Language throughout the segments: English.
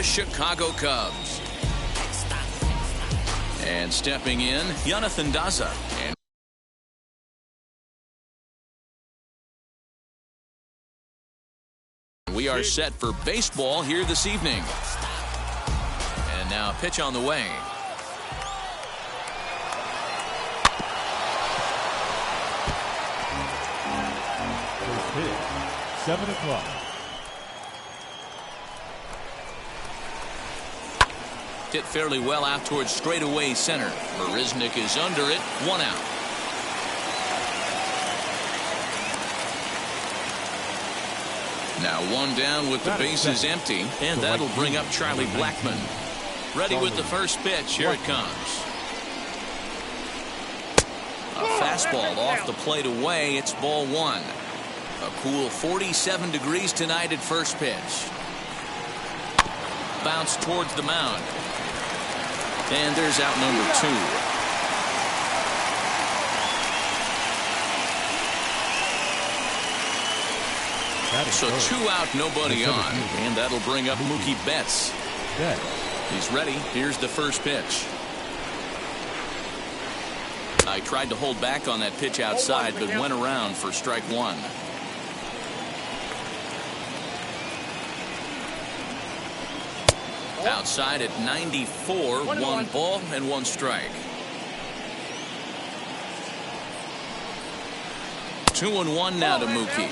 Chicago Cubs. And stepping in, Jonathan Daza. And we are set for baseball here this evening. And now pitch on the way. First pitch, 7 o'clock. Hit fairly well out towards straightaway center. Marisnick is under it. 1 out. Now 1 down with the bases empty, and that'll bring up Charlie Blackmon. Ready with the first pitch. Here it comes. A fastball off the plate away. It's ball 1. A cool 47 degrees tonight at first pitch. Bounce towards the mound. And there's out number 2. So 2 out, nobody on. And that'll bring up Mookie Betts. He's ready. Here's the first pitch. I tried to hold back on that pitch outside, but went around for strike 1. Outside at 94, 1 ball and 1 strike. 2-1 now to Mookie.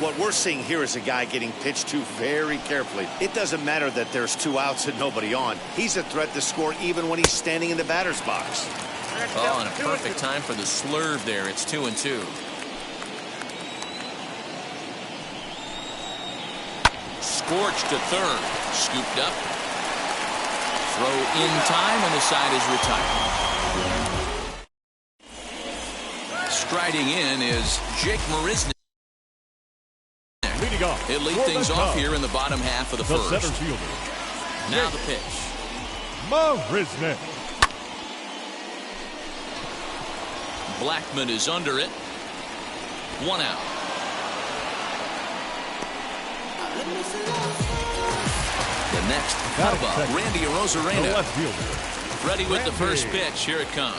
What we're seeing here is a guy getting pitched to very carefully. It doesn't matter that there's 2 outs and nobody on. He's a threat to score even when he's standing in the batter's box. Oh, and a perfect time for the slurve there. It's 2-2. Scorched to third. Scooped up. Throw in time, and the side is retired. Striding in is Jake Marisnick. He'll lead things off here in the bottom half of the first. Center fielder. Now the pitch. Marisnick. Blackmon is under it. 1 out. The next, how about Randy Arozarena? Ready with the first pitch. Here it comes.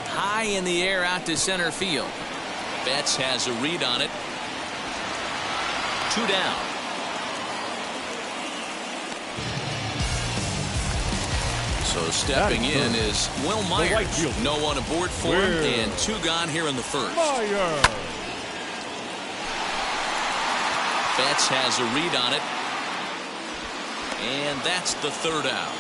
High in the air out to center field. Betts has a read on it. 2 down. So stepping in is Will Myers. No one aboard for him, and 2 gone here in the first. Betts has a read on it. And that's the 3rd out.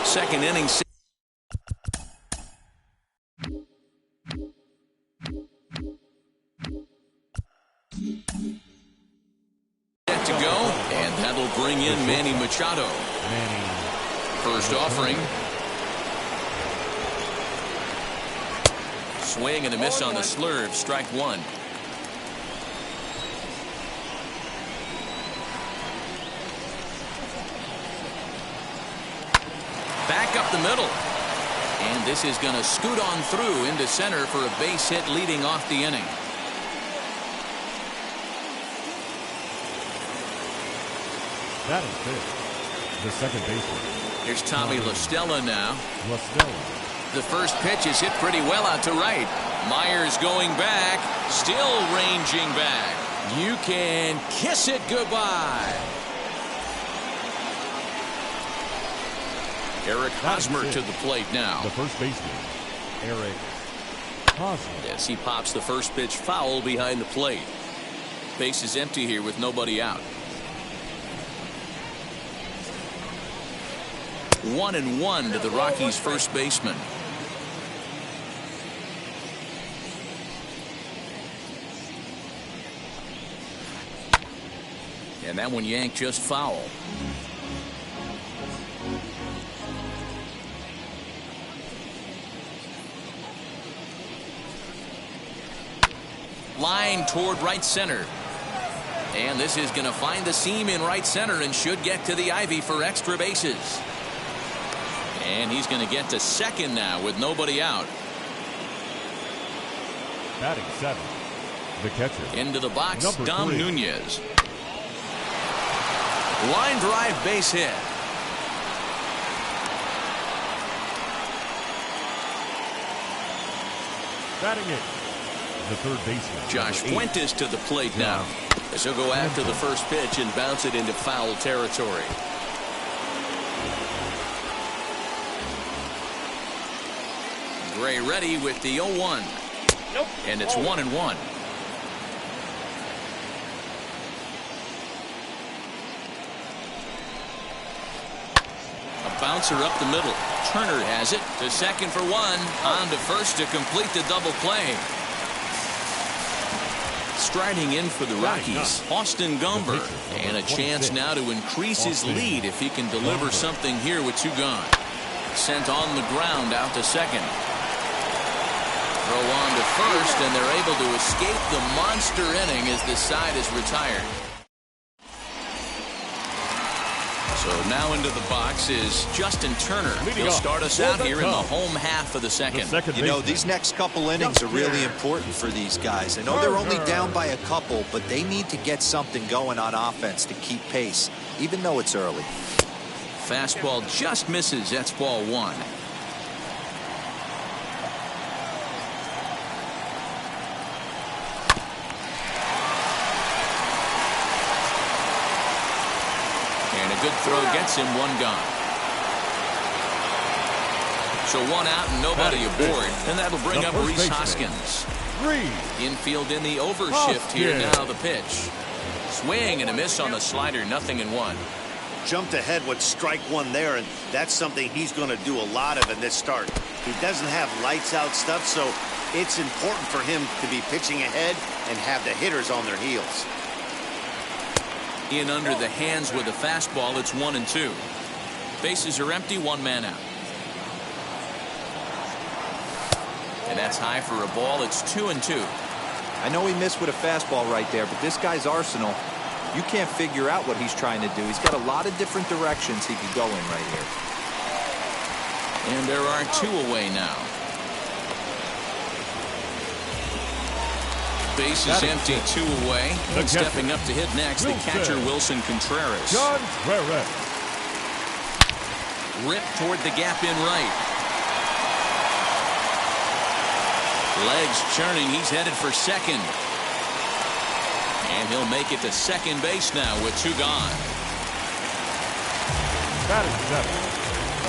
Second inning. Set to go, and that'll bring in Manny Machado. First offering. Swing and a miss on the slurve. Strike 1. Back up the middle. And this is going to scoot on through into center for a base hit leading off the inning. That is big. The second baseman. Here's Tommy La Stella now. The first pitch is hit pretty well out to right. Myers going back. Still ranging back. You can kiss it goodbye. Eric Hosmer to the plate now. The first baseman, Eric Hosmer. Yes, he pops the first pitch foul behind the plate. Base is empty here with nobody out. 1-1 to the Rockies' first baseman. And that one yanked just foul. Line toward right center. And this is going to find the seam in right center and should get to the ivy for extra bases. And he's going to get to second now with nobody out. Batting 7. The catcher. Into the box, Number Dom 3. Nunez. Line drive base hit. Batting it. The third baseman. Josh Fuentes to the plate now. As he'll go after the first pitch and bounce it into foul territory. Gray ready with the 0-1. Nope. And it's 1-1. A bouncer up the middle. Turner has it to second for one. On to first to complete the double play. Striding in for the Rockies, Austin Gomber, and a chance now to increase his lead if he can deliver something here with 2 gone. Sent on the ground out to second. Throw on to first, and they're able to escape the monster inning as this side is retired. So now into the box is Justin Turner. He'll start us out here in the home half of the second. You know, these next couple innings are really important for these guys. I know they're only down by a couple, but they need to get something going on offense to keep pace, even though it's early. Fastball just misses. That's ball 1. And a good throw gets him 1 gone. So 1 out and nobody aboard. And that'll bring up Rhys Hoskins. Infield in the overshift here now. The pitch. Swing and a miss on the slider. 0-1. Jumped ahead with strike 1 there, and that's something he's going to do a lot of in this start. He doesn't have lights out stuff, so it's important for him to be pitching ahead and have the hitters on their heels. In under the hands with a fastball. It's 1-2. Bases are empty. 1 man out. And that's high for a ball. It's 2-2. I know he missed with a fastball right there, but this guy's arsenal, you can't figure out what he's trying to do. He's got a lot of different directions he could go in right here. And there are 2 away now. Base is empty. 2 away. And stepping up to hit next, the catcher Wilson Contreras. Ripped toward the gap in right. Legs churning. He's headed for second. And he'll make it to second base now with 2 gone.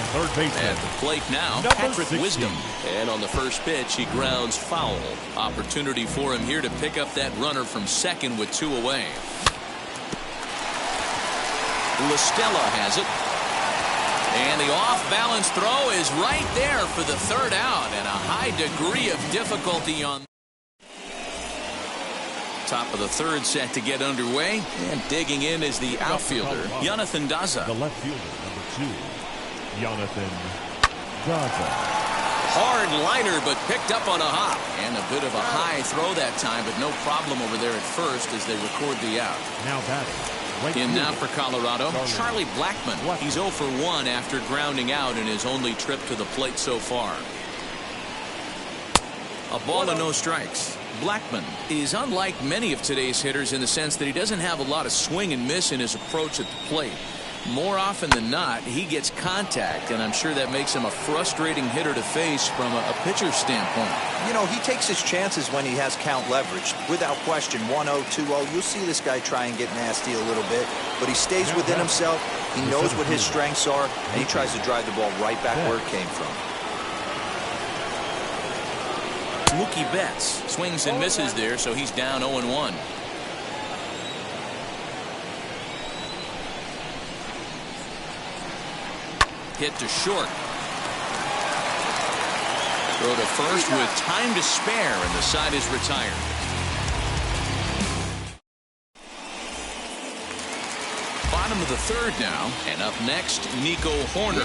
Third baseman. At the plate now, Patrick Wisdom. And on the first pitch, he grounds foul. Opportunity for him here to pick up that runner from second with 2 away. LaStella has it. And the off-balance throw is right there for the 3rd out. And a high degree of difficulty on top of the 3rd set to get underway. And digging in is the outfielder, Jonathan Daza. The left fielder, number 2, Jonathan Daza. Hard liner, but picked up on a hop. And a bit of a high throw that time, but no problem over there at first as they record the out. Now batting. In now for Colorado, Charlie Blackmon. He's 0 for 1 after grounding out in his only trip to the plate so far. A ball and no strikes. Blackmon is unlike many of today's hitters in the sense that he doesn't have a lot of swing and miss in his approach at the plate. More often than not, he gets contact, and I'm sure that makes him a frustrating hitter to face from a pitcher's standpoint. You know, he takes his chances when he has count leverage. Without question, 1-0, 2-0, you'll see this guy try and get nasty a little bit, but he stays within himself. He knows what his strengths are, and he tries to drive the ball right back where it came from. Mookie Betts swings and misses there, so he's down 0-1. Hit to short. Throw to first with time to spare, and the side is retired. Bottom of the 3rd now, and up next, Nico Horner.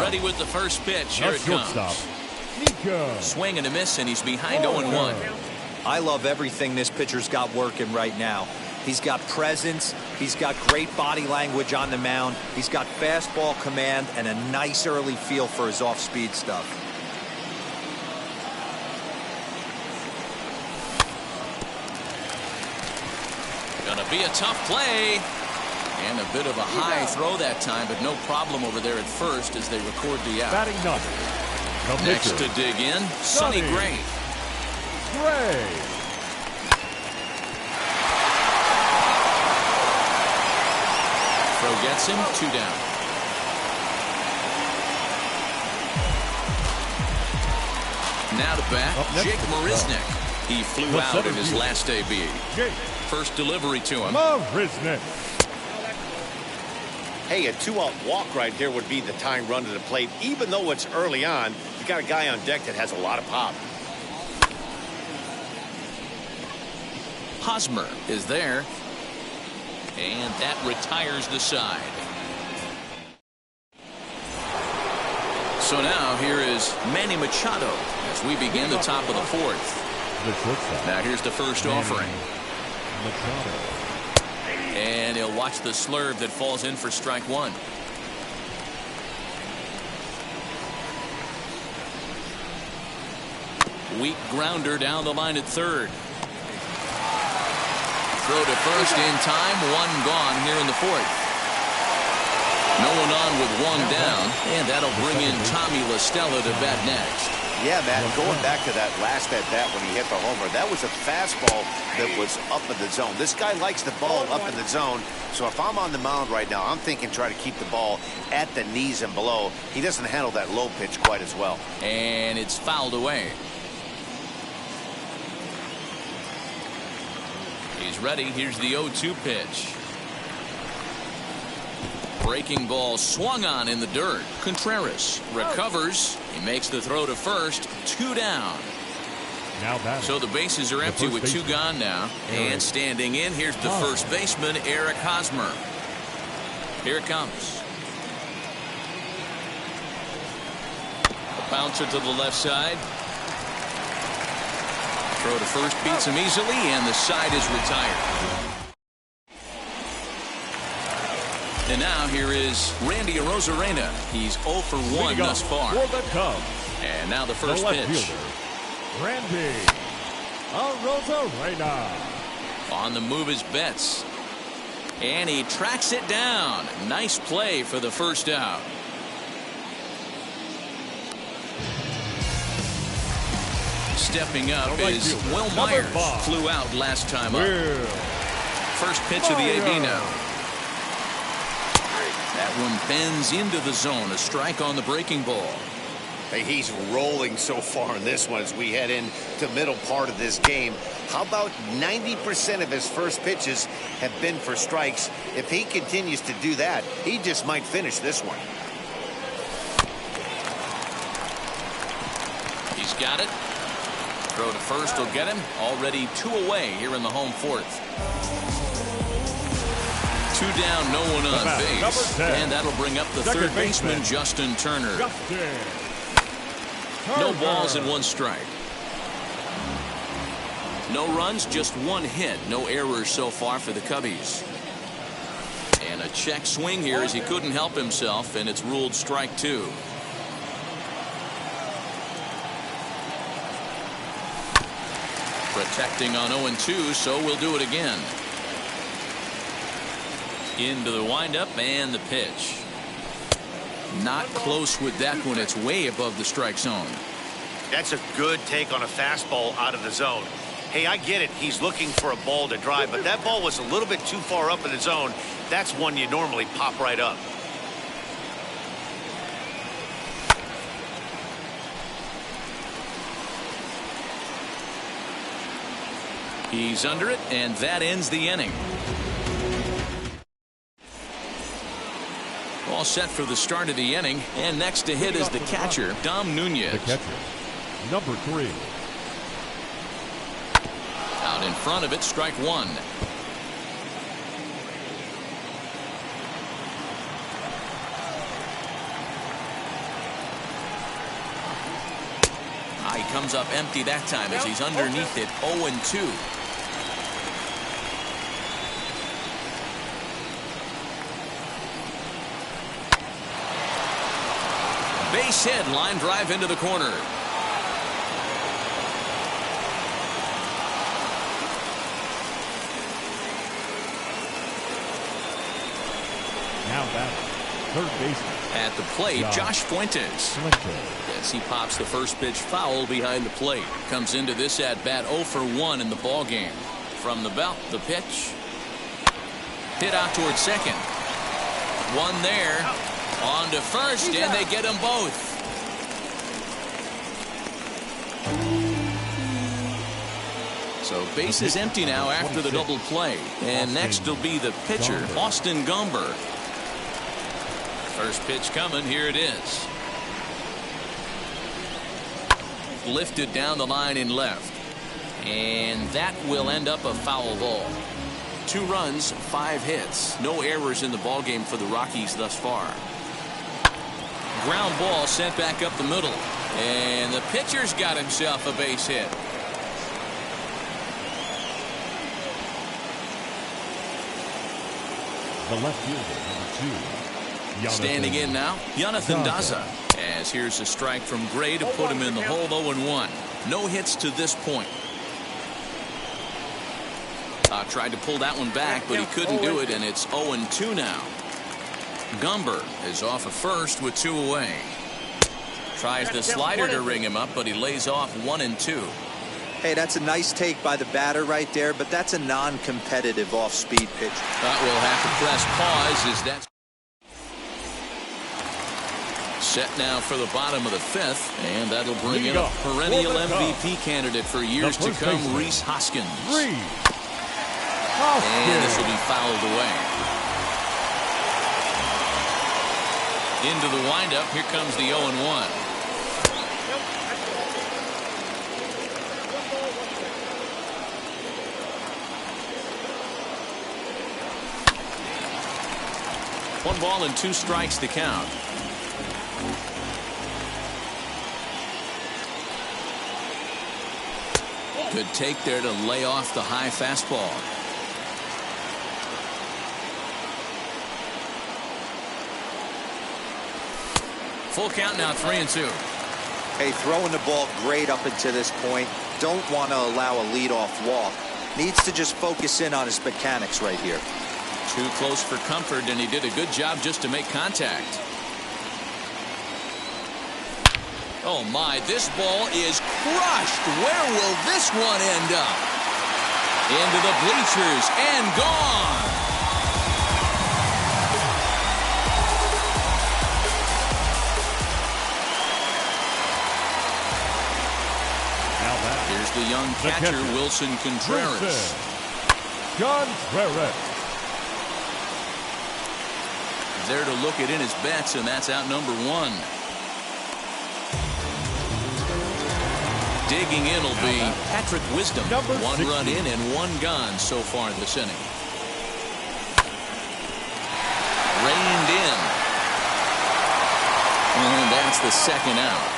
Ready with the first pitch. Here it comes. Swing and a miss, and he's behind 0-1. I love everything this pitcher's got working right now. He's got presence. He's got great body language on the mound. He's got fastball command and a nice early feel for his off-speed stuff. Gonna be a tough play. And a bit of a high throw that time, but no problem over there at first as they record the out. Batting ninth. Next to dig in, Sonny Gray. Throw gets him, 2 down. Now to bat, Jake Marisnick. He flew out in his last AB. First delivery to him. Marisnick. Hey, a 2-out walk right there would be the tying run to the plate. Even though it's early on, you got a guy on deck that has a lot of pop. Hosmer is there. And that retires the side. So now here is Manny Machado as we begin the top of the 4th. Now here's the first offering. And he'll watch the slurve that falls in for strike 1. Weak grounder down the line at third. Throw to first in time. 1 gone here in the 4th. No one on with 1 down. And that'll bring in Tommy La Stella to bat next. Yeah, Matt, going back to that last at-bat when he hit the homer, that was a fastball that was up in the zone. This guy likes the ball up in the zone, so if I'm on the mound right now, I'm thinking try to keep the ball at the knees and below. He doesn't handle that low pitch quite as well. And it's fouled away. He's ready. Here's the 0-2 pitch. Breaking ball swung on in the dirt. Contreras recovers. He makes the throw to first. 2 down. So the bases are empty with 2 gone now. And standing in, here's the first baseman, Eric Hosmer. Here it comes. A bouncer to the left side. Throw to first beats him easily, and the side is retired. And now here is Randy Arozarena. He's 0 for 1 thus far. And now the first pitch. Randy Arozarena. On the move is Betts. And he tracks it down. Nice play for the first out. Stepping up is Will Myers. Flew out last time up. First pitch of the AB now. That one bends into the zone. A strike on the breaking ball. Hey, he's rolling so far in this one as we head into middle part of this game. How about 90% of his first pitches have been for strikes? If he continues to do that, he just might finish this one. He's got it. Throw to first will get him. Already 2 away here in the home 4th. 2 down, no one on base. And that'll bring up the third baseman, Justin Turner. No balls and 1 strike. No runs, just 1 hit. No errors so far for the Cubbies. And a check swing here as he couldn't help himself, and it's ruled strike 2. Protecting on 0-2, so we'll do it again. Into the windup and the pitch. Not close with that one. It's way above the strike zone. That's a good take on a fastball out of the zone. Hey, I get it. He's looking for a ball to drive, but that ball was a little bit too far up in the zone. That's one you normally pop right up. He's under it, and that ends the inning. All set for the start of the inning, and next to hit is the catcher, Dom Nunez. The catcher, number 3. Out in front of it, strike 1. He comes up empty that time as he's underneath it. 0-2. Base hit, line drive into the corner. Now batter, third baseman. At the plate, Josh Fuentes. As he pops the first pitch foul behind the plate. Comes into this at-bat 0 for 1 in the ball game. From the belt, the pitch. Hit out towards second. One there. On to first, and they get them both. So base is empty now after the double play. And next will be the pitcher, Austin Gomber. First pitch coming. Here it is. Lifted down the line in left. And that will end up a foul ball. 2 runs, 5 hits. No errors in the ball game for the Rockies thus far. Ground ball sent back up the middle. And the pitcher's got himself a base hit. The left fielder, number 2. Standing in now, Jonathan Daza. As here's a strike from Gray to put him in the hole. 0-1. No hits to this point. Tried to pull that one back, but he couldn't do it, and it's 0-2 now. Gomber is off at first with 2 away. Tries the slider to ring him up, but he lays off 1-2. Hey, that's a nice take by the batter right there, but that's a non-competitive off-speed pitch. We'll have to press pause as that's set now for the bottom of the 5th, and that'll bring in a perennial MVP candidate for years to come, Rhys Hoskins. And this will be fouled away. Into the windup. Here comes the 0-1. One ball and 2 strikes to count. Good take there to lay off the high fastball. Full count now, 3-2. Hey, throwing the ball great up until this point. Don't want to allow a leadoff walk. Needs to just focus in on his mechanics right here. Too close for comfort, and he did a good job just to make contact. Oh my, this ball is crushed. Where will this one end up? Into the bleachers and gone. Here's the young catcher, Wilson Contreras. There to look it in his bets, and that's out number 1. Digging in will be Patrick Wisdom. 1 run in and 1 gone so far this inning. Reined in. And that's the 2nd out.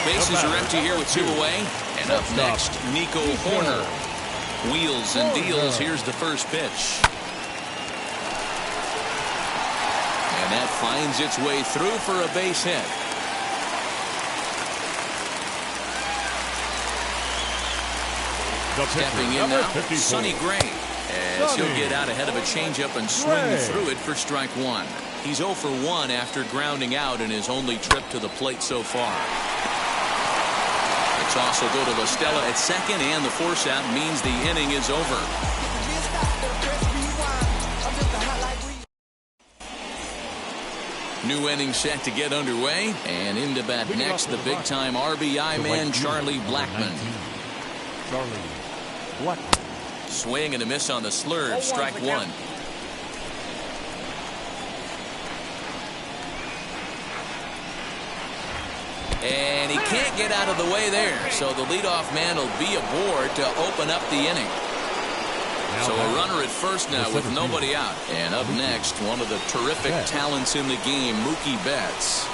Bases are empty here with 2 away. And up next, Nico Horner. Wheels and deals. Here's the first pitch. And that finds its way through for a base hit. Stepping in now, Sonny Gray, as he'll get out ahead of a changeup and swing through it for strike 1. He's 0 for 1 after grounding out in his only trip to the plate so far. The toss will go to La Stella at second, and the force out means the inning is over. New inning set to get underway, and into bat next, the big-time RBI man, Charlie Blackmon. Swing and a miss on the slurve, strike 1. And he can't get out of the way there, so the leadoff man will be aboard to open up the inning. So a runner at first now with nobody out. And up next, one of the terrific talents in the game, Mookie Betts.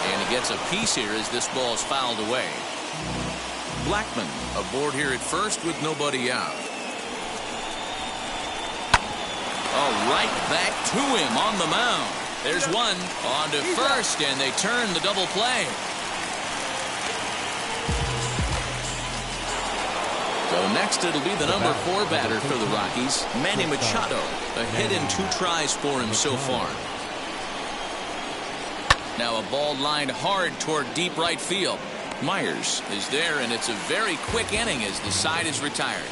And he gets a piece here as this ball's fouled away. Blackmon aboard here at first with nobody out. Oh, right back to him on the mound. There's one on to first, and they turn the double play. So next it'll be the number 4 batter for the Rockies, Manny Machado. A hit in 2 tries for him so far. Now a ball lined hard toward deep right field. Myers is there, and it's a very quick inning as the side is retired.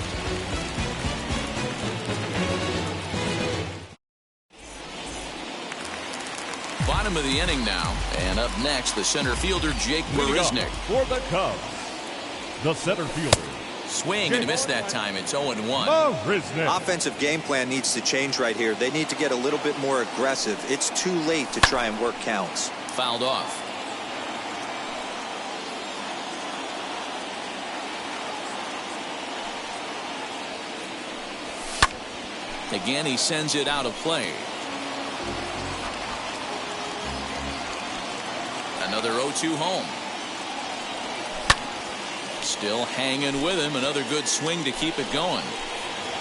Bottom of the inning now, and up next the center fielder Jake Marisnick. For the Cubs, the center fielder. Swing and a miss that time. It's 0-1. Offensive game plan needs to change right here. They need to get a little bit more aggressive. It's too late to try and work counts. Fouled off. Again, he sends it out of play. Another 0-2 home. Still hanging with him. Another good swing to keep it going.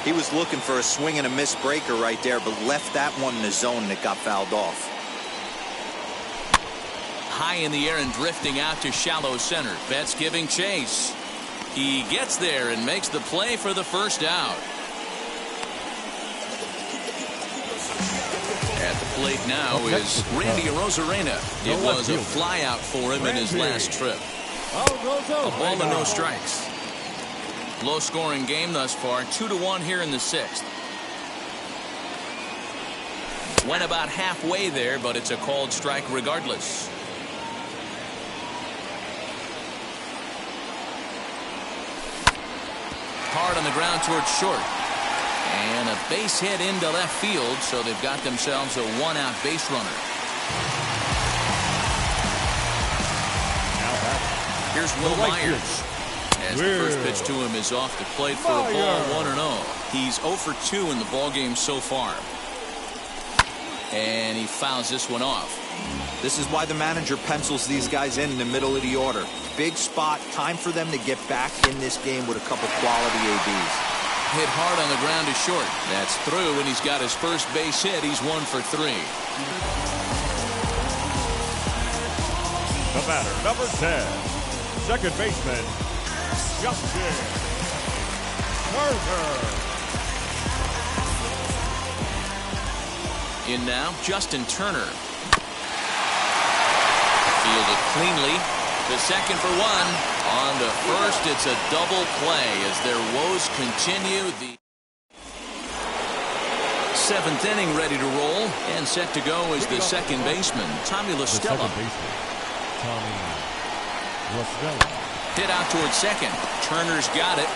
He was looking for a swing and a miss breaker right there, but left that one in the zone and it got fouled off. High in the air and drifting out to shallow center. Betts giving chase. He gets there and makes the play for the first out. At the plate now is Randy Arozarena. It was a flyout for him in his last trip. A ball and no strikes. Low scoring game thus far. 2-1 here in the 6th. Went about halfway there, but it's a called strike regardless. Hard on the ground towards short. And a base hit into left field, so they've got themselves a 1-out base runner. Here's Will Myers. As the first pitch to him is off the plate for a ball, 1-0. He's 0 for 2 in the ballgame so far. And he fouls this one off. This is why the manager pencils these guys in the middle of the order. Big spot, time for them to get back in this game with a couple quality ABs. Hit hard on the ground to short. That's through, and he's got his first base hit. He's 1 for 3. The batter, number 10, second baseman, Justin Turner. In now, Justin Turner. Fielded cleanly. The second for 1. On to first, it's a double play as their woes continue. The 7th inning ready to roll, and set to go is the second baseman, Tommy La Stella. Hit out towards second. Turner's got it.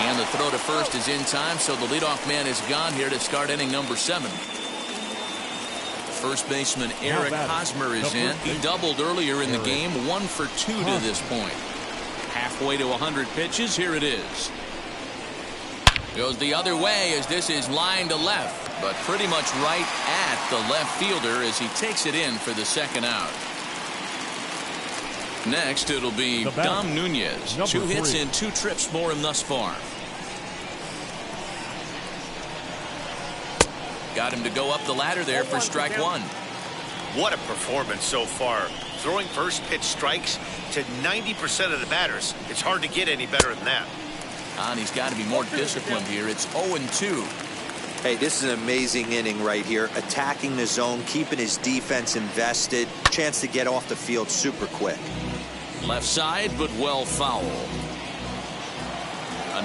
And the throw to first is in time, so the leadoff man is gone here to start inning number 7. First baseman Eric Hosmer is in. He doubled earlier in the game, 1 for 2 to this point. Halfway to 100 pitches. Here it is. Goes the other way as this is lined to left, but pretty much right at the left fielder as he takes it in for the second out. Next, it'll be Dom Nunez. 2 hits in 2 trips for him thus far. Got him to go up the ladder there for strike 1. What a performance so far. Throwing first pitch strikes to 90% of the batters. It's hard to get any better than that. And he's got to be more disciplined here. It's 0-2. Hey, this is an amazing inning right here. Attacking the zone, keeping his defense invested. Chance to get off the field super quick. Left side, but well foul.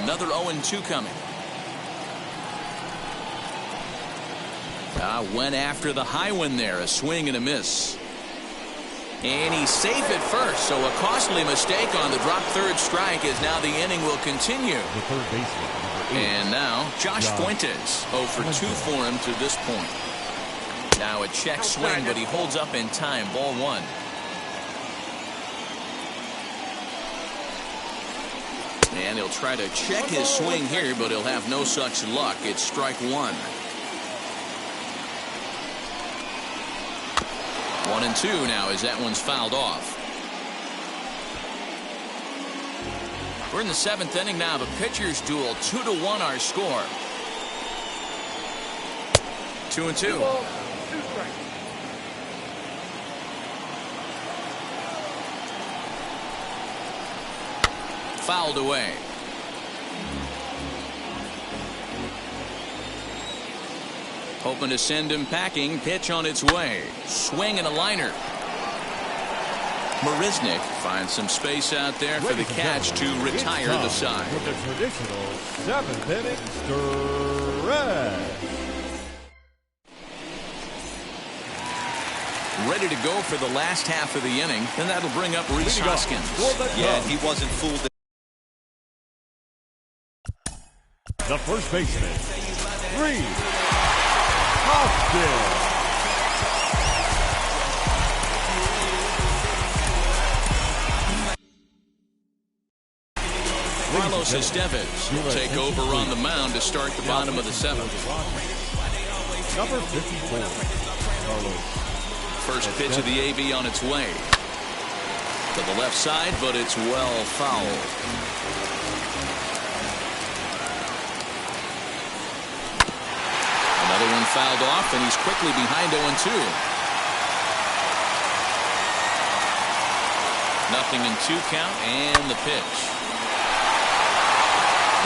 Another 0-2 coming. Went after the high one there. A swing and a miss. And he's safe at first, so a costly mistake on the drop third strike as now the inning will continue. The third baseman, number 8. And now Josh Fuentes, 0 for 2 for him to this point. Now a check swing, but he holds up in time. Ball 1. And he'll try to check his swing here, but he'll have no such luck. It's strike 1. 1-2 now as that one's fouled off. We're in the 7th inning now. The pitchers duel. 2-1 our score. 2-2. Fouled away. Hoping to send him packing. Pitch on its way. Swing and a liner. Marisnick finds some space out there for the catch to retire the side. With the traditional 7th inning stretch. Ready to go for the last half of the inning, and that'll bring up Rhys Hoskins. Yeah, he wasn't fooled. The first baseman, Rhys Hoskins. Carlos Estevez will take over on the mound to start the bottom of the 7th. Number 54, Carlos. First pitch of the AV on its way. To the left side, but it's well fouled. Another one fouled off, and he's quickly behind 0-2. Nothing in 2 count, and the pitch.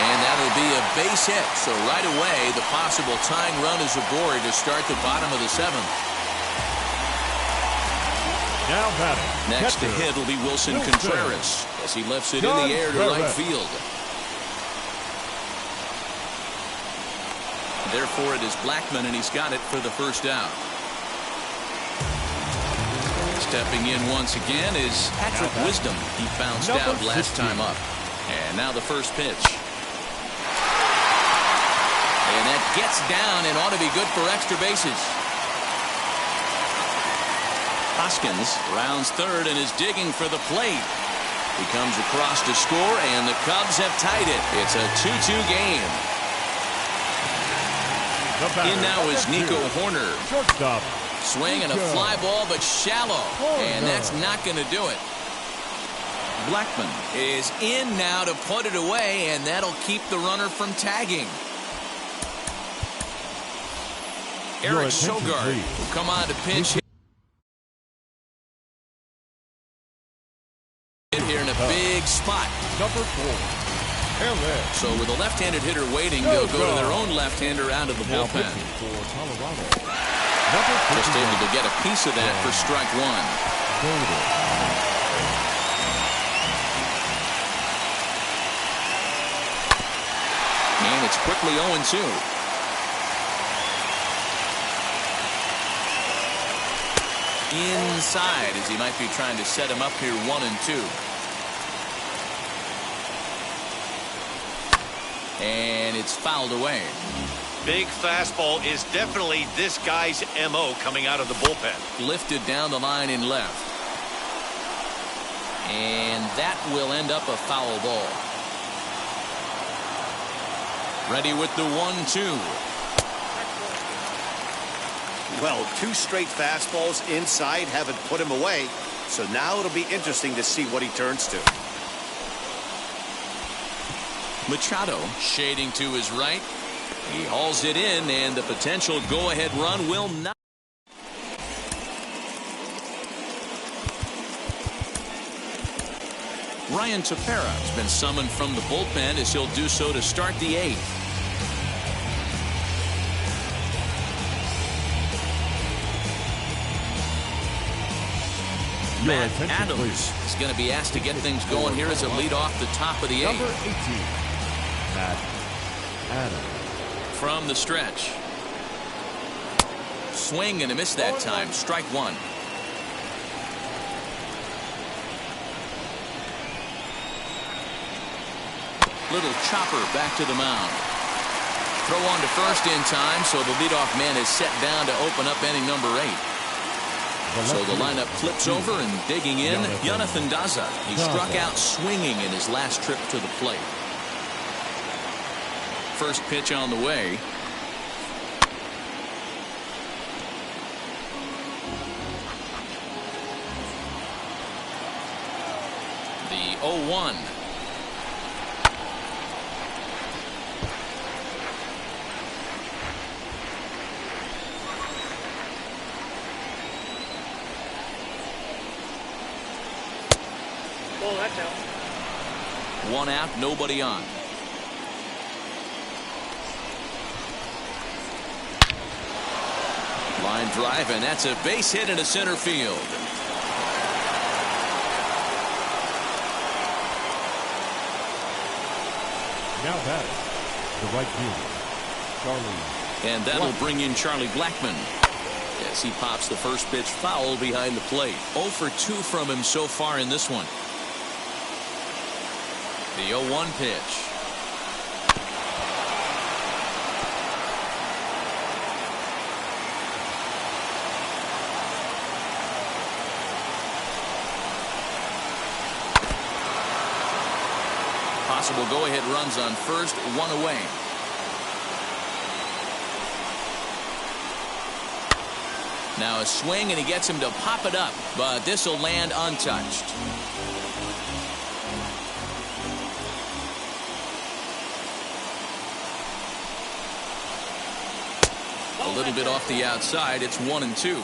And that'll be a base hit. So right away, the possible tying run is aboard to start the bottom of the 7th. Now batting. Next to hit will be Wilson Contreras as he lifts it in the air to right field. Therefore, it is Blackmon, and he's got it for the first out. Stepping in once again is Patrick Wisdom. He bounced out last time up. And now the first pitch. And that gets down and ought to be good for extra bases. Hoskins rounds third and is digging for the plate. He comes across to score, and the Cubs have tied it. It's a 2-2 game. In now is Nico Horner. Shortstop. Swing and a fly ball, but shallow. And that's not going to do it. Blackmon is in now to put it away, and that'll keep the runner from tagging. Eric Sogard will come on to pitch here in a big spot. Number 4. So with a left-handed hitter waiting, they'll go to their own left-hander out of the bullpen. Just able to get a piece of that for strike 1. And it's quickly 0-2. Inside as he might be trying to set him up here 1-2. And it's fouled away. Big fastball is definitely this guy's MO coming out of the bullpen. Lifted down the line in left. And that will end up a foul ball. Ready with the 1-2. Well, 2 straight fastballs inside haven't put him away. So now it'll be interesting to see what he turns to. Machado shading to his right. He hauls it in, and the potential go-ahead run will not. Ryan Tepera has been summoned from the bullpen as he'll do so to start the 8th. Matt Adams is going to be asked to get things going here as a lead off the top of the 8th. Number 18, Matt Adams. From the stretch. Swing and a miss that time. Strike 1. Little chopper back to the mound. Throw on to first in time, so the leadoff man is set down to open up inning number 8. So the lineup flips over, and digging in, Jonathan Daza. He struck out swinging in his last trip to the plate. First pitch on the way. The 0-1. Oh, that's out. 1 out, nobody on. Line drive, and that's a base hit into center field. Now batting, the right fielder, Charlie. And that'll bring in Charlie Blackmon. Yes, he pops the first pitch foul behind the plate. 0 for 2 from him so far in this one. The 0-1 pitch. Possible go-ahead runs on first, 1 away. Now a swing, and he gets him to pop it up, but this will land untouched. A little bit off the outside. It's 1-2.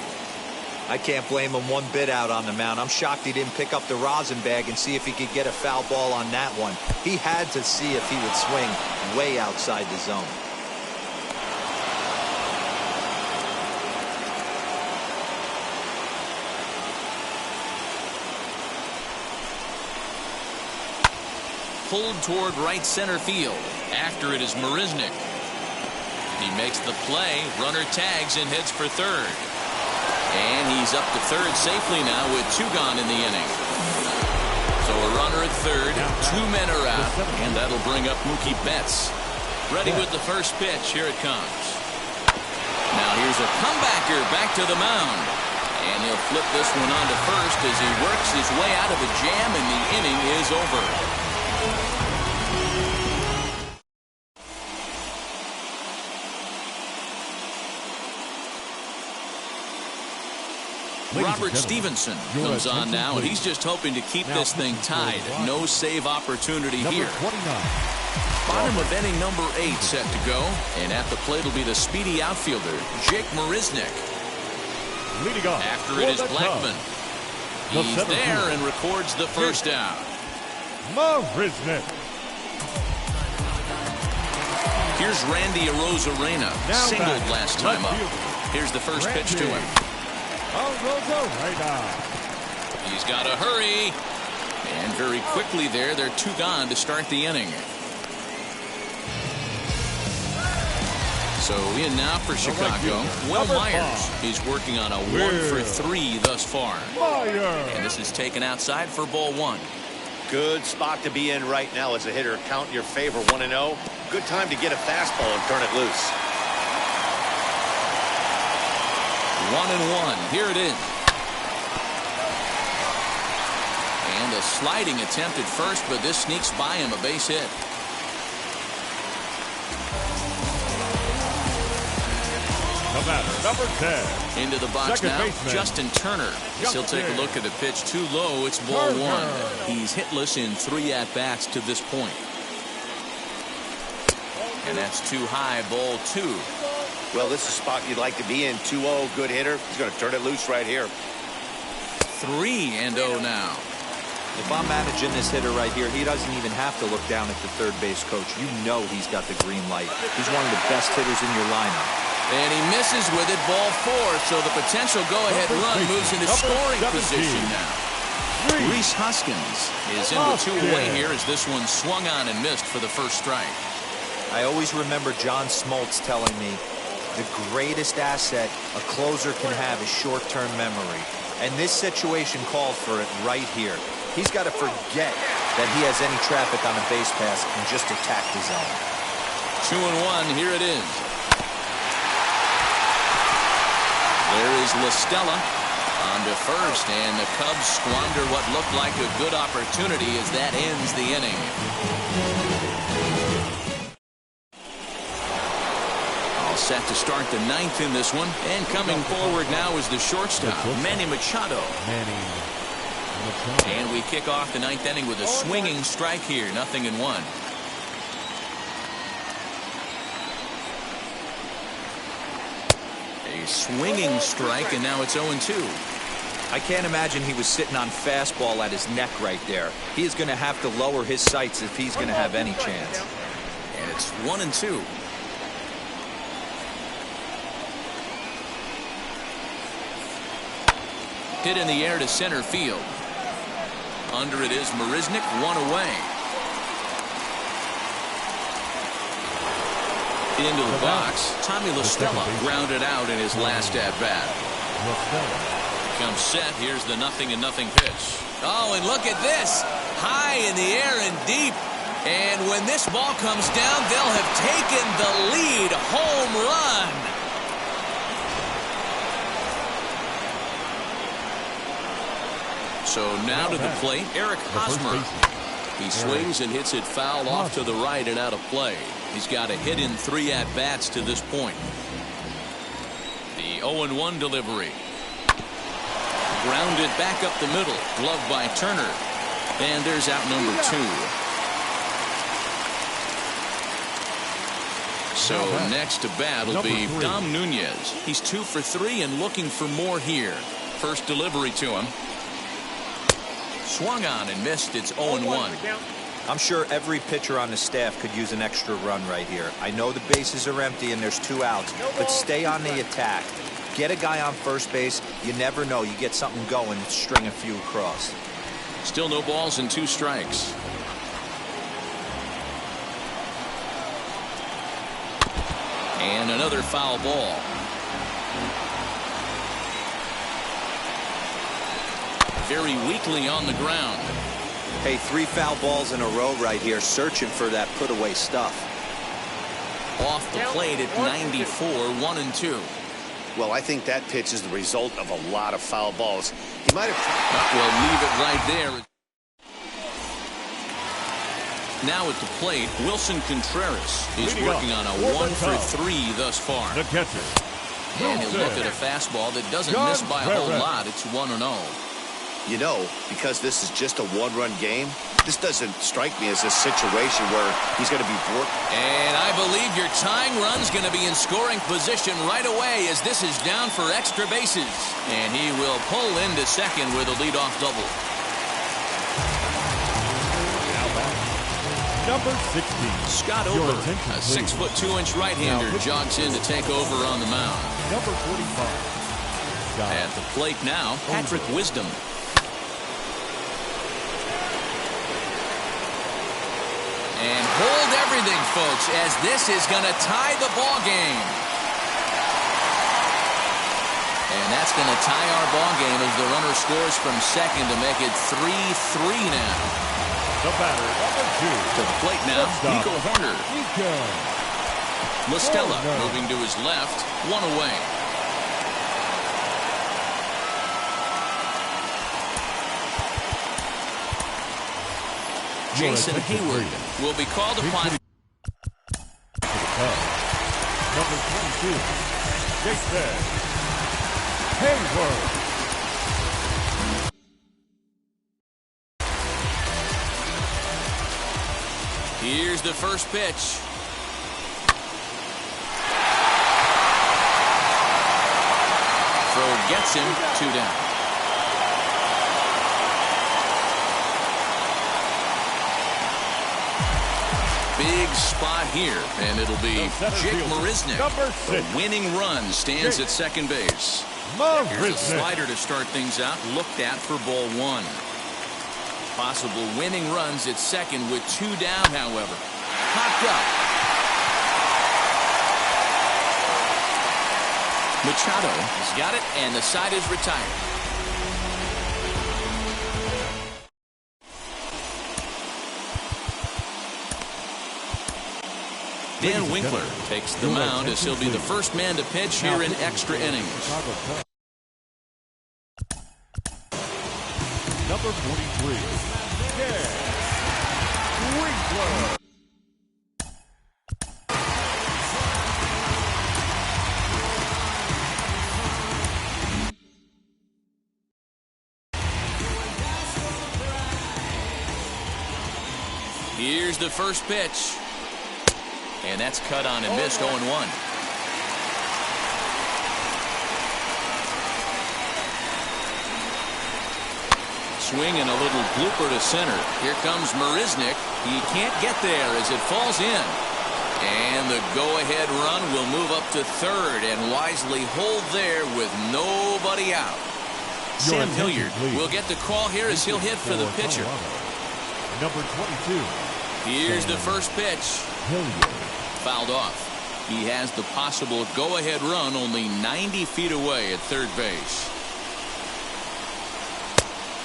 I can't blame him one bit out on the mound. I'm shocked he didn't pick up the rosin bag and see if he could get a foul ball on that one. He had to see if he would swing way outside the zone. Pulled toward right center field. After it is Marisnick. He makes the play. Runner tags and heads for third. And he's up to third safely now with 2 gone in the inning. So a runner at third, 2 men are out, and that'll bring up Mookie Betts. Ready with the first pitch. Here it comes. Now here's a comebacker back to the mound. And he'll flip this one on to first as he works his way out of a jam, and the inning is over. Robert Stevenson comes on now, and he's just hoping to keep this thing tied. No save opportunity here. Bottom of inning number 8 set to go, and at the plate will be the speedy outfielder, Jake Marisnick. After it is Blackmon. He's there and records the first out. Marisnick. Here's Randy Arozarena, singled last time up. Here's the first pitch to him. He's got to hurry. And very quickly there, they're 2 gone to start the inning. So in now for Chicago, Will Myers. He's working on a 1 for 3 thus far. And this is taken outside for ball 1. Good spot to be in right now as a hitter. Count in your favor, 1-0. Good time to get a fastball and turn it loose. 1-1. Here it is. And a sliding attempt at first, but this sneaks by him, a base hit. Number 10. Into the box now, Justin Turner. He'll take a look at the pitch. Too low. It's ball 1. He's hitless in 3 at-bats to this point. And that's too high, ball 2. Well, this is a spot you'd like to be in. 2-0, good hitter. He's going to turn it loose right here. 3-0 now. If I'm managing this hitter right here, he doesn't even have to look down at the third base coach. You know he's got the green light. He's one of the best hitters in your lineup. And he misses with it, ball 4. So the potential go-ahead run moves into scoring position now. Reese Hoskins is into 2 away here as this one swung on and missed for the first strike. I always remember John Smoltz telling me the greatest asset a closer can have is short-term memory. And this situation called for it right here. He's got to forget that he has any traffic on a base pass and just attack the zone. 2-1, here it is. There is LaStella on to first, and the Cubs squander what looked like a good opportunity as that ends the inning. All set to start the 9th in this one, and coming forward now is the shortstop, Manny Machado. And we kick off the 9th inning with a swinging strike here, 0-1. A swinging strike, and now it's 0-2. I can't imagine he was sitting on fastball at his neck right there. He is going to have to lower his sights if he's going to have any chance. And it's 1-2. Hit in the air to center field. Under it is Marisnick, one away. Into the box, Tommy La Stella grounded out in his last at-bat. Comes set. Here's the 0-0 pitch. Oh, and look at this. High in the air and deep. And when this ball comes down, they'll have taken the lead. Home run. So now to the plate, Eric Hosmer. He swings and hits it foul off to the right and out of play. He's got a hit in 3 at-bats to this point. The 0-1 delivery. Grounded back up the middle. Gloved by Turner. And there's out number 2. So next to bat will be Dom Nunez. He's 2 for 3 and looking for more here. First delivery to him. Swung on and missed. It's 0-1. I'm sure every pitcher on the staff could use an extra run right here. I know the bases are empty and there's 2 outs, but stay on the attack. Get a guy on first base. You never know. You get something going, string a few across. Still no balls and 2 strikes. And another foul ball. Very weakly on the ground. Hey, 3 foul balls in a row right here, searching for that put-away stuff. Off the plate at 94, 1-2. Well, I think that pitch is the result of a lot of foul balls. He might have... Well, leave it right there. Now at the plate, Wilson Contreras is working on a 1 for 3 thus far. The catcher. And he'll look at a fastball that doesn't miss by a whole lot. It's 1-0. You know, because this is just a 1-run game, this doesn't strike me as a situation where he's going to be worked. And I believe your tying run's going to be in scoring position right away as this is down for extra bases. And he will pull into second with a leadoff double. Number 16. Scott Ober, a 6'2" right-hander, jogs in to take over on the mound. Number 45. At the plate now, Patrick Wisdom. And hold everything, folks, as this is going to tie the ball game. And that's going to tie our ball game as the runner scores from second to make it 3-3 now. The batter, number 2. To the plate now, Nico Horner. La Stella moving to his left, 1 away. Jason Hayward will be called upon. Number 22, Jason Hayward. Here's the first pitch. Throw gets him, 2 down. Big spot here, and it'll be Jake Marisnick. The winning run stands at second base. Here's a slider to start things out, looked at for ball 1. Possible winning runs at second with 2 down, however. Popped up. Machado has got it, and the side is retired. Dan Winkler takes the mound as he'll be the first man to pitch here in extra innings. Number 43, Dan Winkler. Here's the first pitch. And that's cut on and missed, 0-1. Swing and a little blooper to center. Here comes Marisnick. He can't get there as it falls in. And the go-ahead run will move up to third and wisely hold there with nobody out. Sam Hilliard will get the call here as he'll hit for the pitcher. Number 22. Here's the first pitch. Hilliard. Fouled off. He has the possible go-ahead run only 90 feet away at third base.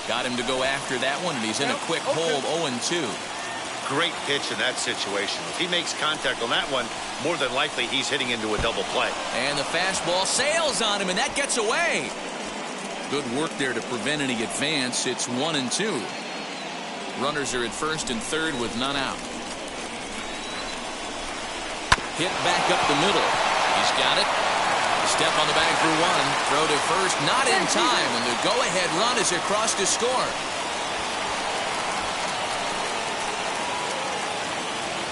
Got him to go after that one, and he's in a quick hold, 0-2. Great pitch in that situation. If he makes contact on that one, more than likely he's hitting into a double play. And the fastball sails on him, and that gets away. Good work there to prevent any advance. It's 1-2. Runners are at first and third with none out. Hit back up the middle. He's got it. Step on the bag for one. Throw to first, not in time, and the go-ahead run is across to score.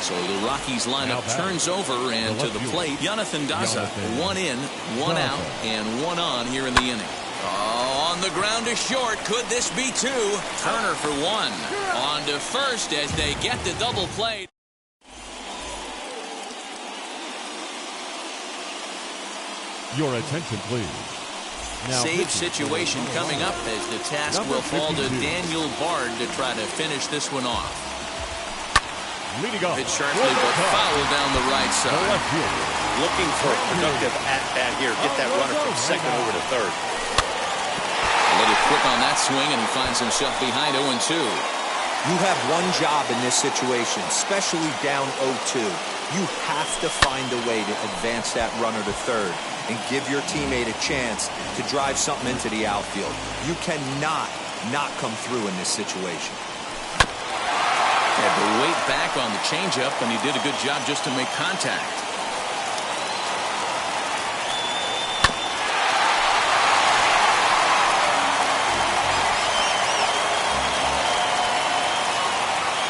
So the Rockies lineup turns over, and to the plate, Jonathan Daza. One in, one out, and one on here in the inning. Oh, on the ground to short. Could this be two? Turner for one. On to first as they get the double play. Your attention, please. Now, Save situation coming up as the task will fall to Daniel Bard to try to finish this one off. Leading off. Hit sharply, but foul down the right side. Looking for a productive at-bat here. Get that runner from second over to third. A little quick on that swing, and he finds himself behind 0-2. You have one job in this situation, especially down 0-2. You have to find a way to advance that runner to third and give your teammate a chance to drive something into the outfield. You cannot not come through in this situation. Had to wait back on the changeup, and he did a good job just to make contact.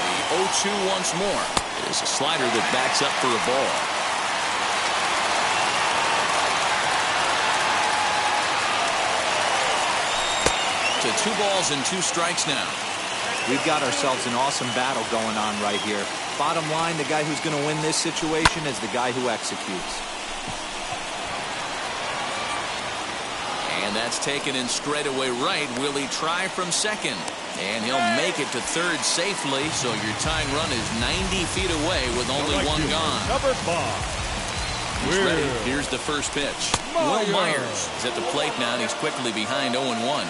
The 0-2 once more. It is a slider that backs up for a ball. To 2 balls and 2 strikes now. We've got ourselves an awesome battle going on right here. Bottom line, the guy who's going to win this situation is the guy who executes. And that's taken in straightaway right. Will he try from second? And he'll make it to third safely, so your tying run is 90 feet away with only one gone. Number 5. He's ready. Here's the first pitch. Will Myers is at the plate now, and he's quickly behind 0-1.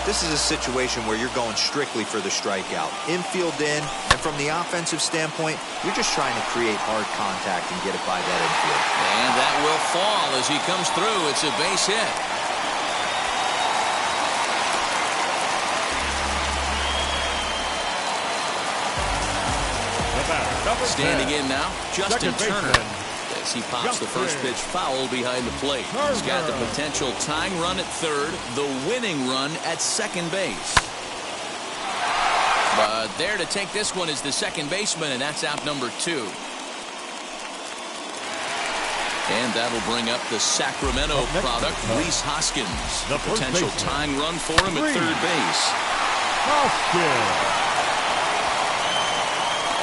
This is a situation where you're going strictly for the strikeout. Infield in, and from the offensive standpoint, you're just trying to create hard contact and get it by that infield. And that will fall as he comes through. It's a base hit. Standing in now, Justin Turner. As he pops the first pitch foul behind the plate. He's got the potential tying run at third, the winning run at second base. But there to take this one is the second baseman, and that's out number 2. And that'll bring up the Sacramento product, Rhys Hoskins. The potential tying run for him at third base. Hoskins.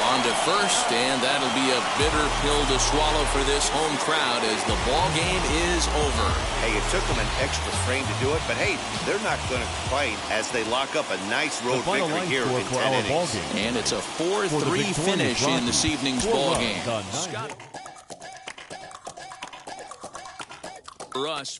On to first, and that'll be a bitter pill to swallow for this home crowd as the ball game is over. Hey, it took them an extra frame to do it, but hey, they're not going to complain as they lock up a nice road victory here in 10 innings. And it's a 4-3 finish in this evening's ball game. For us.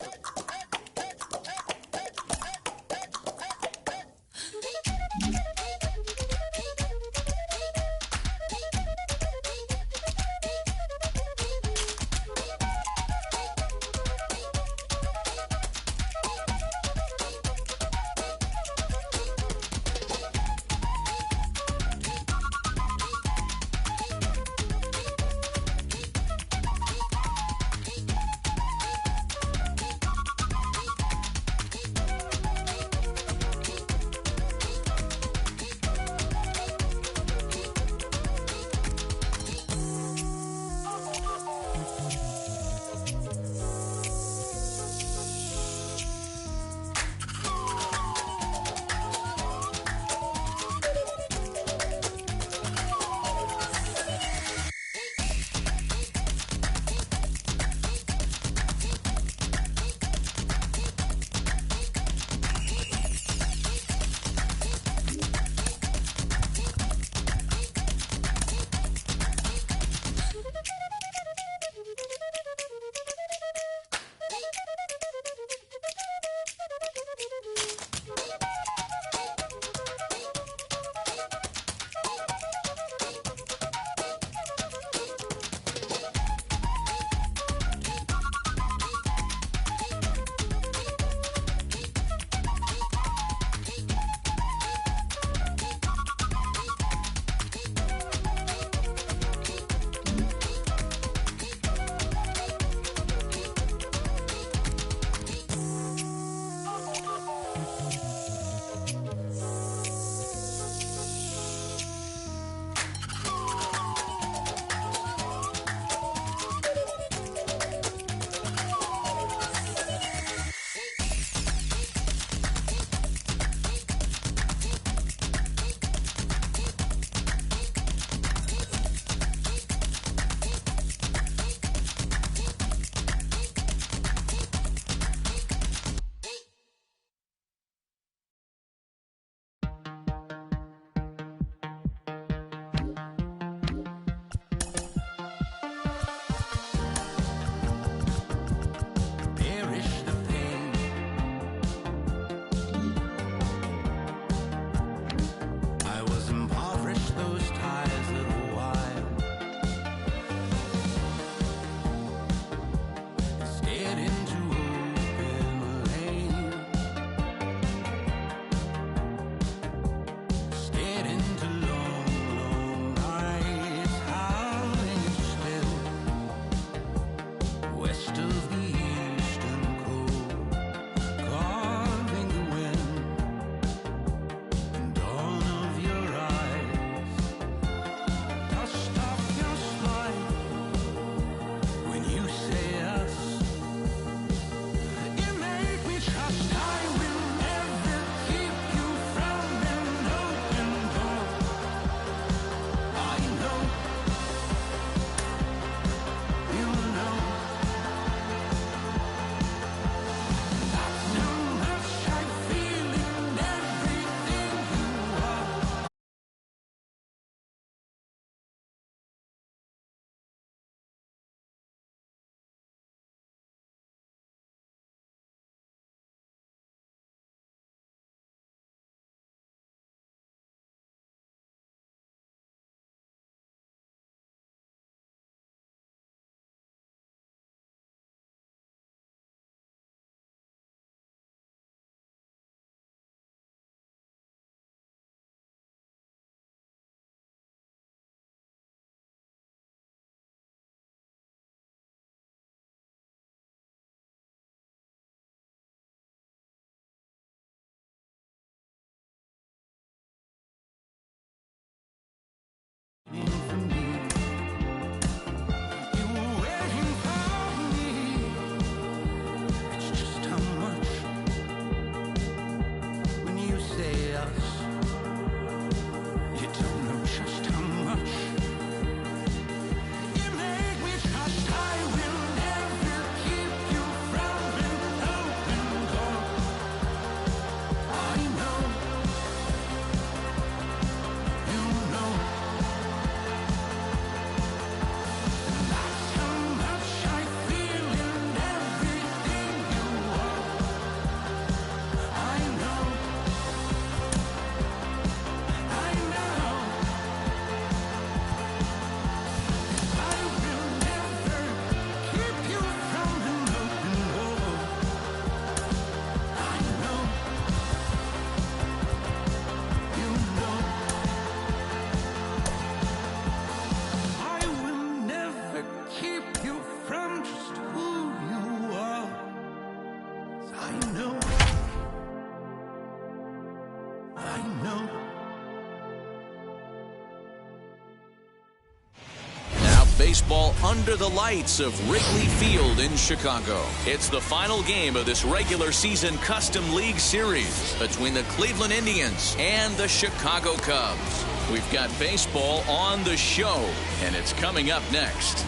baseball under the lights of Wrigley Field in Chicago. It's the final game of this regular season Custom League Series between the Cleveland Indians and the Chicago Cubs. We've got baseball on the show, and it's coming up next.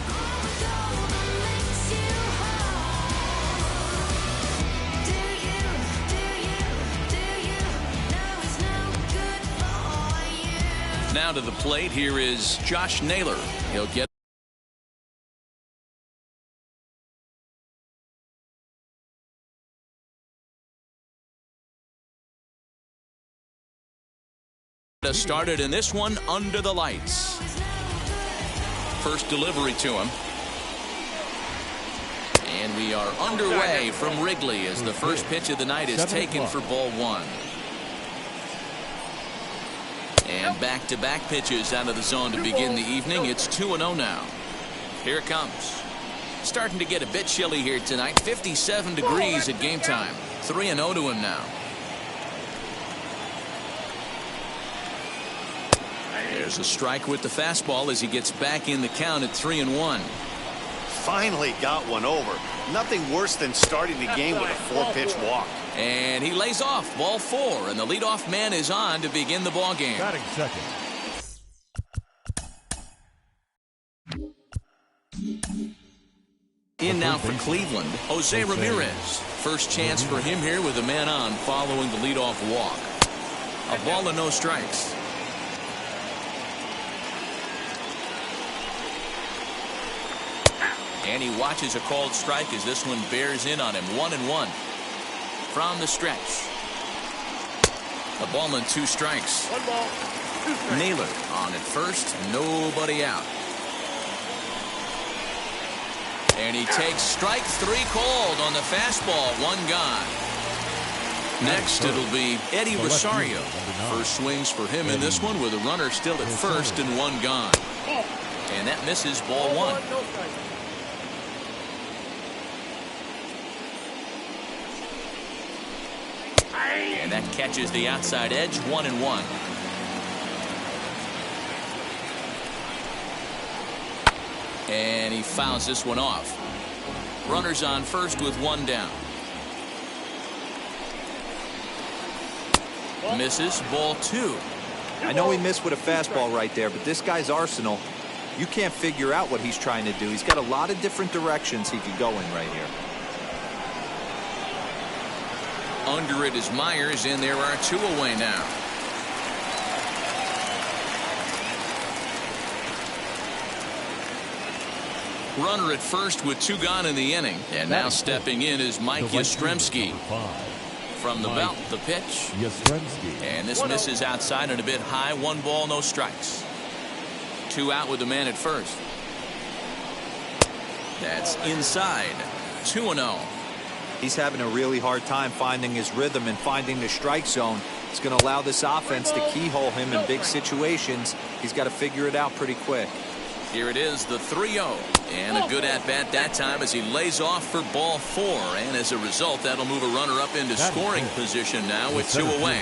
Now to the plate, here is Josh Naylor. He'll get started in this one under the lights. First delivery to him. And we are underway from Wrigley as the first pitch of the night is taken for ball one. And back-to-back pitches out of the zone to begin the evening. It's 2-0 now. Here it comes. Starting to get a bit chilly here tonight. 57 degrees at game time. 3-0 to him now. There's a strike with the fastball as he gets back in the count at 3-1. Finally got one over. Nothing worse than starting the game with a four-pitch walk. And he lays off ball four, and the leadoff man is on to begin the ball game. Batting second. In now for Cleveland, Jose Ramirez. First chance for him here with a man on following the leadoff walk. A ball and no strikes. And he watches a called strike as this one bears in on him. 1-1 from the stretch. A ball and two strikes. One ball, two strikes. Naylor on at first. Nobody out. And he takes strike three called on the fastball. One gone. Next it'll be Eddie Rosario. First swings for him in this one with a runner still at first and one gone. And that misses ball one. No strike. And that catches the outside edge. 1-1. And he fouls this one off. Runners on first with one down. Misses ball two. I know he missed with a fastball right there, but this guy's arsenal, you can't figure out what he's trying to do. He's got a lot of different directions he could go in right here. Under it is Myers, and there are two away now. Runner at first with two gone in the inning. And now stepping in is Mike Yastrzemski. From the belt, the pitch. And this misses outside and a bit high. One ball, no strikes. Two out with the man at first. That's inside. 2-0. He's having a really hard time finding his rhythm and finding the strike zone. It's going to allow this offense to keyhole him in big situations. He's got to figure it out pretty quick. Here it is, the 3-0. And a good at-bat that time as he lays off for ball four. And as a result, that'll move a runner up into scoring position now with two away.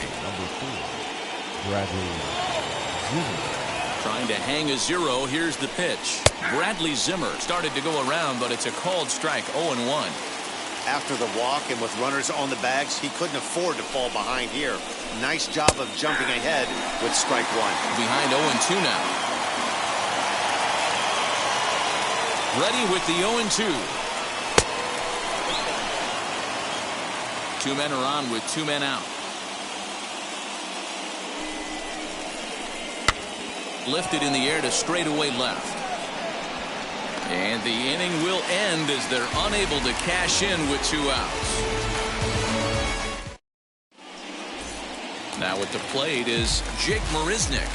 Trying to hang a zero. Here's the pitch. Bradley Zimmer started to go around, but it's a called strike. 0-1. After the walk and with runners on the bags, he couldn't afford to fall behind here. Nice job of jumping ahead with strike one. Behind 0-2 now. Ready with the 0-2. Two men are on with two men out. Lifted in the air to straightaway left. And the inning will end as they're unable to cash in with two outs. Now at the plate is Jake Marisnick.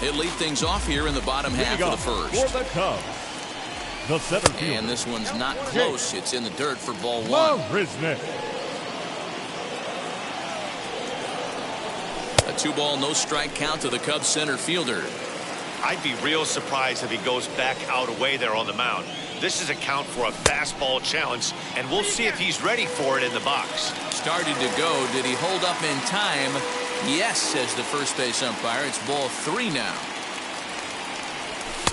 He'll lead things off here in the bottom half of the first. For the Cubs, the center fielder. And this one's not close. It's in the dirt for ball one. Marisnick. A 2-ball, no strike count to the Cubs center fielder. I'd be real surprised if he goes back out away there on the mound. This is a count for a fastball challenge, and we'll see if he's ready for it in the box. Started to go. Did he hold up in time? Yes, says the first base umpire. It's ball three now.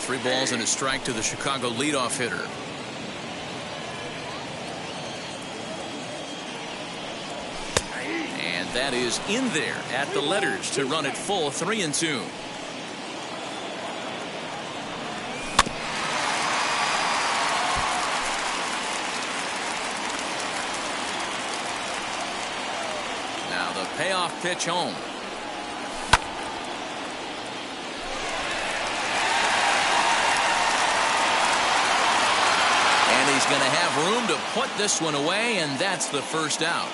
3 balls and a strike to the Chicago leadoff hitter. And that is in there at the letters to run it full 3-2. Now the payoff pitch home. And he's going to have room to put this one away, and that's the first out.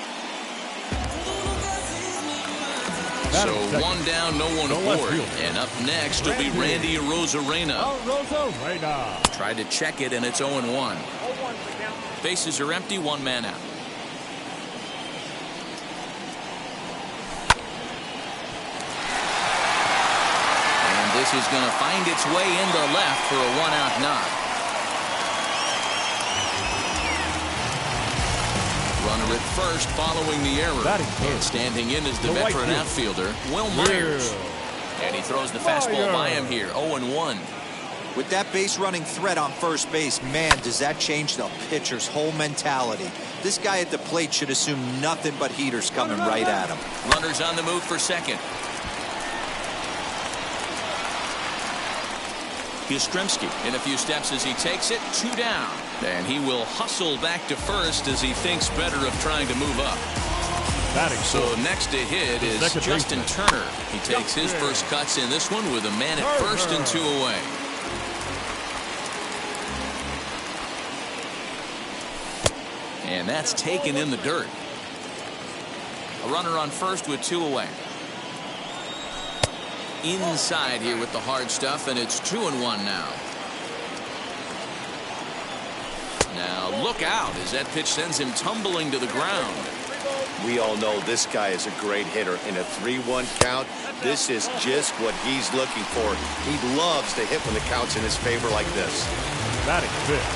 So 1 down, no one aboard. And up next will be Randy Arozarena. Tried to check it, and it's 0-1. Bases are empty, 1 man out. And this is going to find its way into left for a 1-out knock. Runner at first following the error. And standing in is the veteran outfielder, Will Myers. And he throws the fastball by him here, 0-1. With that base running threat on first base, man, does that change the pitcher's whole mentality. This guy at the plate should assume nothing but heaters coming right at him. Runners on the move for second. Yastrzemski in a few steps as he takes it, 2 down. And he will hustle back to first as he thinks better of trying to move up. So next to hit is Justin Turner. He takes his first cuts in this one with a man at first and 2 away. And that's taken in the dirt. A runner on first with 2 away. Inside here with the hard stuff, and it's 2-1 now. Now look out as that pitch sends him tumbling to the ground. We all know this guy is a great hitter. In a 3-1 count, this is just what he's looking for. He loves to hit when the count's in his favor like this.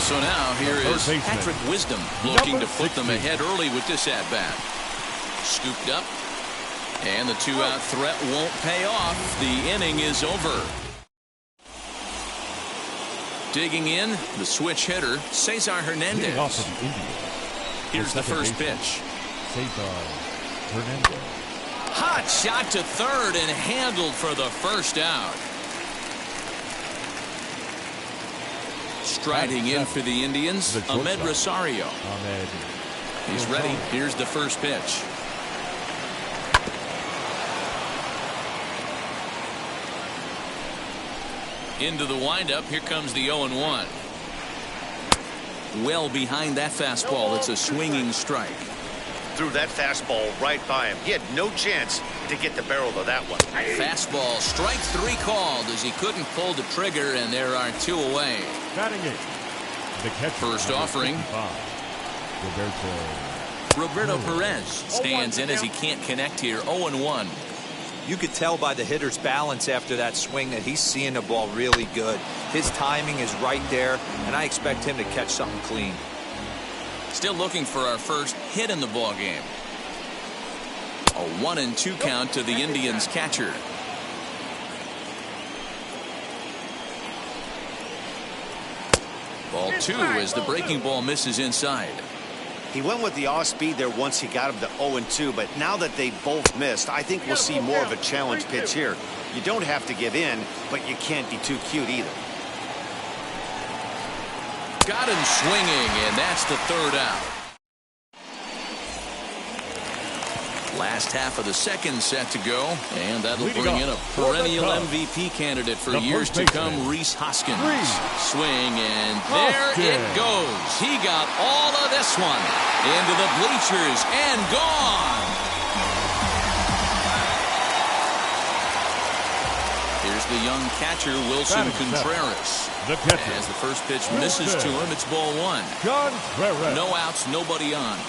So now here is Patrick Wisdom looking to put them ahead early with this at-bat. Scooped up. And the 2-out threat won't pay off. The inning is over. Digging in, the switch hitter, Cesar Hernandez. Here's the first pitch. Hot shot to third and handled for the first out. Striding in for the Indians, Ahmed Rosario. He's ready. Here's the first pitch. Into the windup. Here comes the 0-1. Well behind that fastball. It's a swinging strike. Threw that fastball right by him. He had no chance to get the barrel of that one. Fastball, strike 3 called as he couldn't pull the trigger, and there are 2 away. First offering. Roberto Perez stands in as he can't connect here. 0-1. You could tell by the hitter's balance after that swing that he's seeing the ball really good. His timing is right there, and I expect him to catch something clean. Still looking for our first hit in the ball game. A 1-2 count to the Indians catcher. Ball 2 as the breaking ball misses inside. He went with the off speed there once he got him to 0-2, but now that they both missed, I think we'll see more of a challenge pitch here. You don't have to give in, but you can't be too cute either. Got him swinging, and that's the 3rd out. Last half of the second set to go, and that'll bring in a perennial MVP candidate for years to come, Rhys Hoskins. Swing, and there it goes. He got all of this one into the bleachers and gone. Here's the young catcher, Wilson Contreras. As the first pitch misses to him, it's ball 1. No outs, nobody on.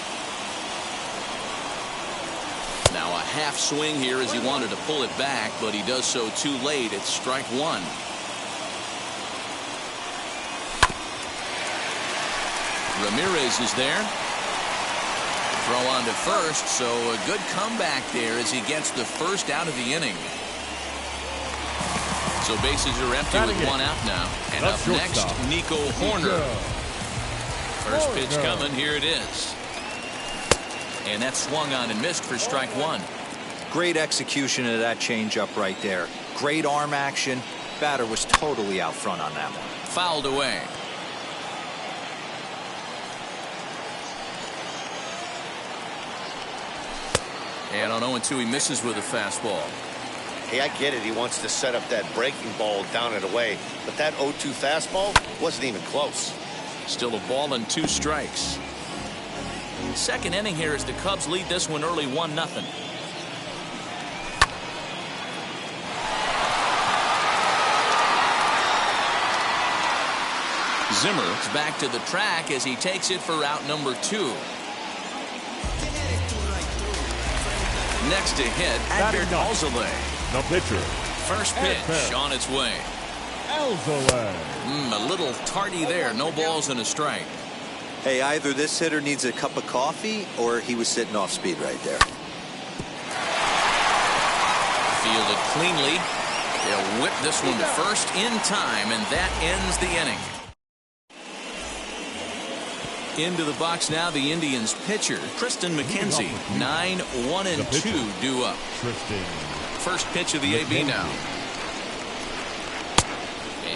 Now a half swing here as he wanted to pull it back, but he does so too late. It's strike 1. Ramirez is there. Throw on to first, so a good comeback there as he gets the first out of the inning. So bases are empty with one out now. And up next, Nico Horner. First pitch coming. Here it is. And that swung on and missed for strike one. Great execution of that changeup right there. Great arm action. Batter was totally out front on that one. Fouled away. And on 0-2, he misses with a fastball. Hey, I get it. He wants to set up that breaking ball down and away. But that 0-2 fastball wasn't even close. Still a ball and 2 strikes. Second inning here as the Cubs lead this one early 1-0. Zimmer's back to the track as he takes it for out number 2. Next to hit, Adbert Alzolay. The pitcher. First pitch on its way. Alzolay. A little tardy there. No balls and a strike. Hey, either this hitter needs a cup of coffee or he was sitting off speed right there. Fielded cleanly. They'll whip this one to first in time, and that ends the inning. Into the box now, the Indians pitcher, Tristan McKenzie. 9-1-2 due up. First pitch of the AB now.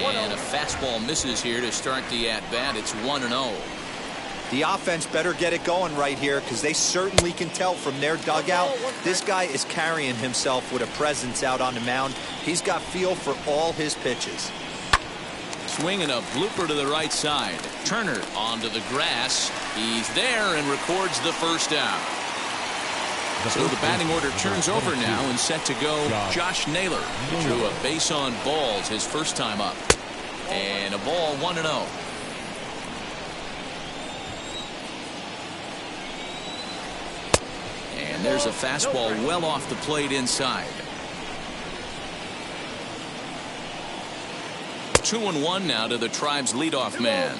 And a fastball misses here to start the at-bat. It's 1-0. The offense better get it going right here because they certainly can tell from their dugout. This guy is carrying himself with a presence out on the mound. He's got feel for all his pitches. Swinging a blooper to the right side. Turner onto the grass. He's there and records the first out. So the batting order turns over now and set to go Josh Naylor. Drew a base on balls his first time up. And a ball 1-0. And there's a fastball well off the plate inside. 2-1 now to the Tribe's leadoff man.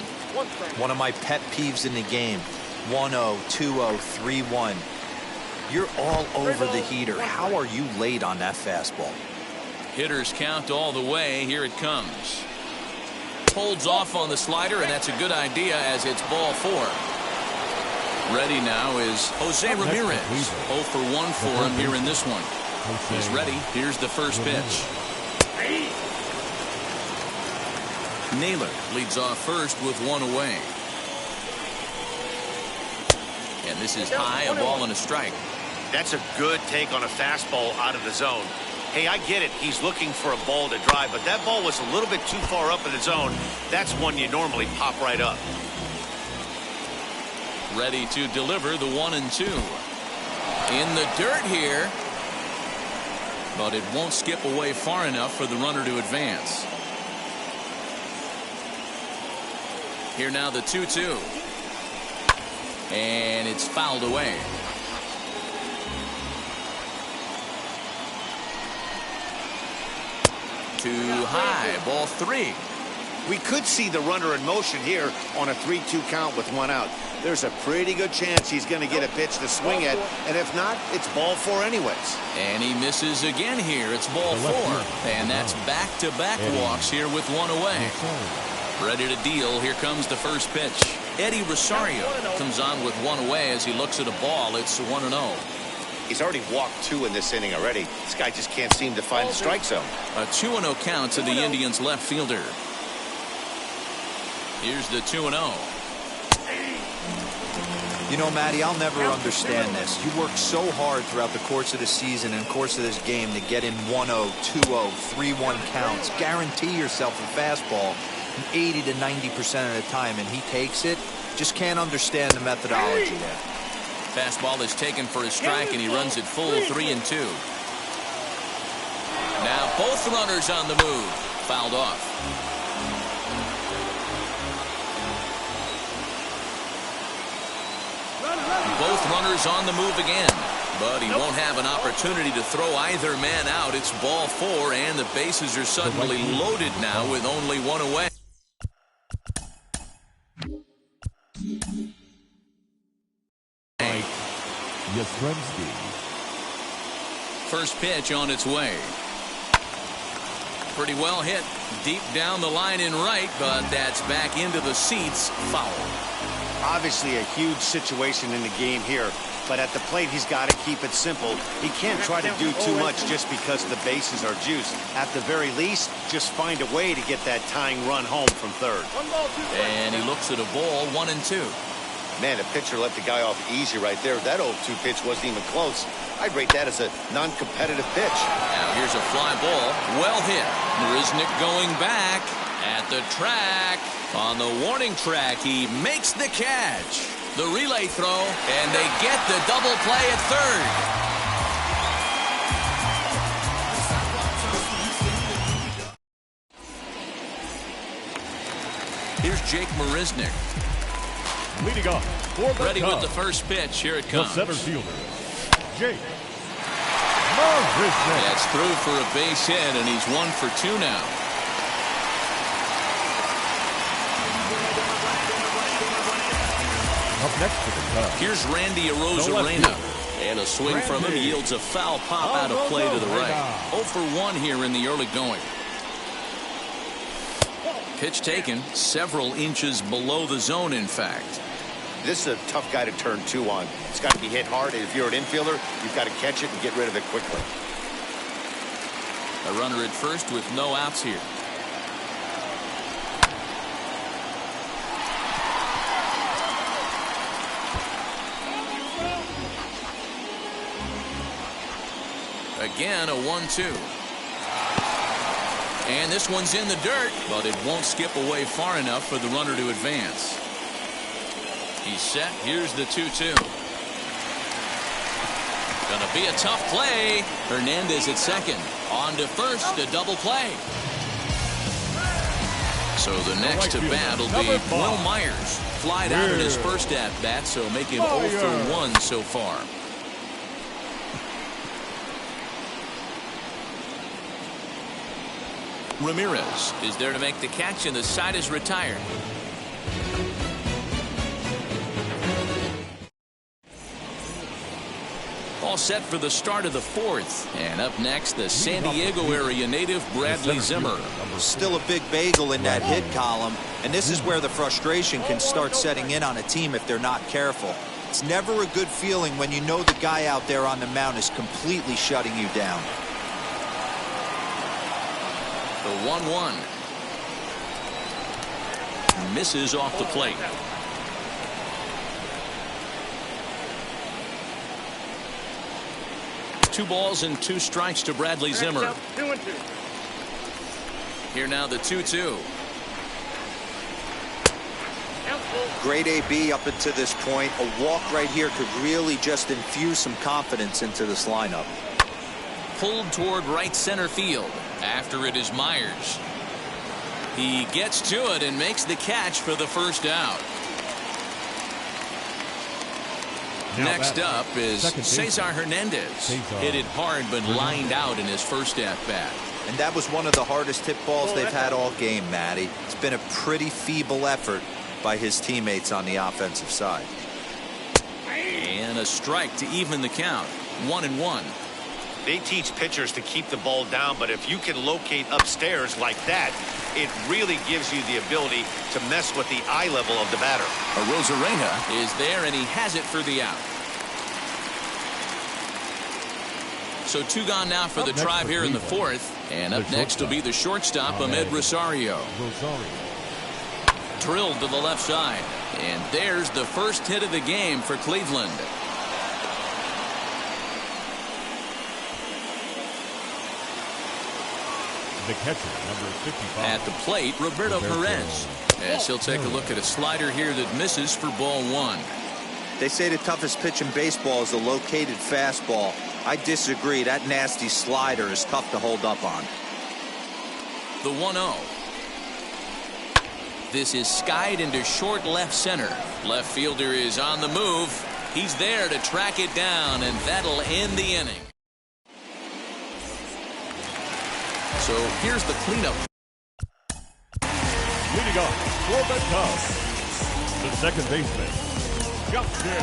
One of my pet peeves in the game. 1-0, 2-0, 3-1. You're all over the heater. How are you late on that fastball? Hitters count all the way. Here it comes. Holds off on the slider, and that's a good idea as it's ball 4. Ready now is Jose Ramirez. 0 for 1 for him here in this one. He's ready. Here's the first pitch. Naylor leads off first with 1 away. And this is high, a ball and a strike. That's a good take on a fastball out of the zone. Hey, I get it. He's looking for a ball to drive, but that ball was a little bit too far up in the zone. That's one you normally pop right up. Ready to deliver the 1-2. In the dirt here. But it won't skip away far enough for the runner to advance. Here now the 2-2. And it's fouled away. Too high. Ball 3. We could see the runner in motion here on a 3-2 count with 1 out. There's a pretty good chance he's going to get a pitch to swing at, and if not, it's ball 4 anyways. And he misses again here. It's ball 4. And that's back-to-back walks here with 1 away. Ready to deal. Here comes the first pitch. Eddie Rosario comes on with 1 away as he looks at a ball. It's 1-0. He's already walked 2 in this inning already. This guy just can't seem to find the strike zone. A 2-0 count to the Indians left fielder. Here's the 2-0. You know, Matty, I'll never understand this. You work so hard throughout the course of the season and course of this game to get in 1-0, 2-0, 3-1 counts. Guarantee yourself a fastball 80 to 90% of the time, and he takes it. Just can't understand the methodology there. Fastball is taken for a strike, and he runs it full 3-2. Now both runners on the move. Fouled off. Both runners on the move again. But he won't have an opportunity to throw either man out. It's ball 4, and the bases are suddenly loaded now with only 1 away. First pitch on its way. Pretty well hit. Deep down the line in right, but that's back into the seats. Foul. Obviously a huge situation in the game here, but at the plate he's got to keep it simple. He can't try to do too much just because the bases are juiced. At the very least, just find a way to get that tying run home from third. And he looks at a ball, 1-2. Man, the pitcher let the guy off easy right there. That 0-2 pitch wasn't even close. I'd rate that as a non-competitive pitch. Now here's a fly ball. Well hit. Marisnick going back at the track. On the warning track, he makes the catch. The relay throw, and they get the double play at third. Here's Jake Marisnick. Leading off for the Ready Cubs, with the first pitch. Here it comes. the center fielder, Jake Marisnick. That's through for a base hit, and he's 1 for 2 now. Up next for the Cubs, Here's Randy Arozarena. And a swing from him yields a foul pop out of play to the right. 0 for 1 here in the early going. Pitch taken several inches below the zone, in fact. This is a tough guy to turn 2 on. It's got to be hit hard. If you're an infielder, you've got to catch it and get rid of it quickly. A runner at first with no outs here. Again, a 1-2. And this one's in the dirt, but it won't skip away far enough for the runner to advance. He's set. Here's the 2-2. Gonna be a tough play. Hernandez at second. On to first, a double play. So the next to bat will be Will Myers. Flied out in his first at-bat, so make him 0 for 1 so far. Ramirez is there to make the catch, and the side is retired. All set for the start of the 4th. And up next, the San Diego area native Bradley Zimmer. Still a big bagel in that hit column, and this is where the frustration can start setting in on a team if they're not careful. It's never a good feeling when you know the guy out there on the mound is completely shutting you down. The 1-1. Misses off the plate. Two balls and 2 strikes to Bradley Zimmer. 2-2. Here now the 2-2. Great AB up until this point. A walk right here could really just infuse some confidence into this lineup. Pulled toward right center field. After it is Myers. He gets to it and makes the catch for the first out. Next up is Cesar Hernandez. Hit it hard but lined out in his first at-bat. And that was one of the hardest hit balls they've had all game, Matty. It's been a pretty feeble effort by his teammates on the offensive side. And a strike to even the count. 1-1. They teach pitchers to keep the ball down, but if you can locate upstairs like that, it really gives you the ability to mess with the eye level of the batter. Arozarena is there, and he has it for the out. So 2 gone now for the Tribe here in the 4th. And up next will be the shortstop, Ahmed Rosario. Drilled to the left side. And there's the first hit of the game for Cleveland. The catcher, number 55. At the plate, Roberto Perez. As he'll take a look at a slider here that misses for ball 1. They say the toughest pitch in baseball is a located fastball. I disagree. That nasty slider is tough to hold up on. The 1-0. This is skied into short left center. Left fielder is on the move. He's there to track it down, and that'll end the inning. So here's the cleanup. Leading off for the Cubs, the second baseman, Justin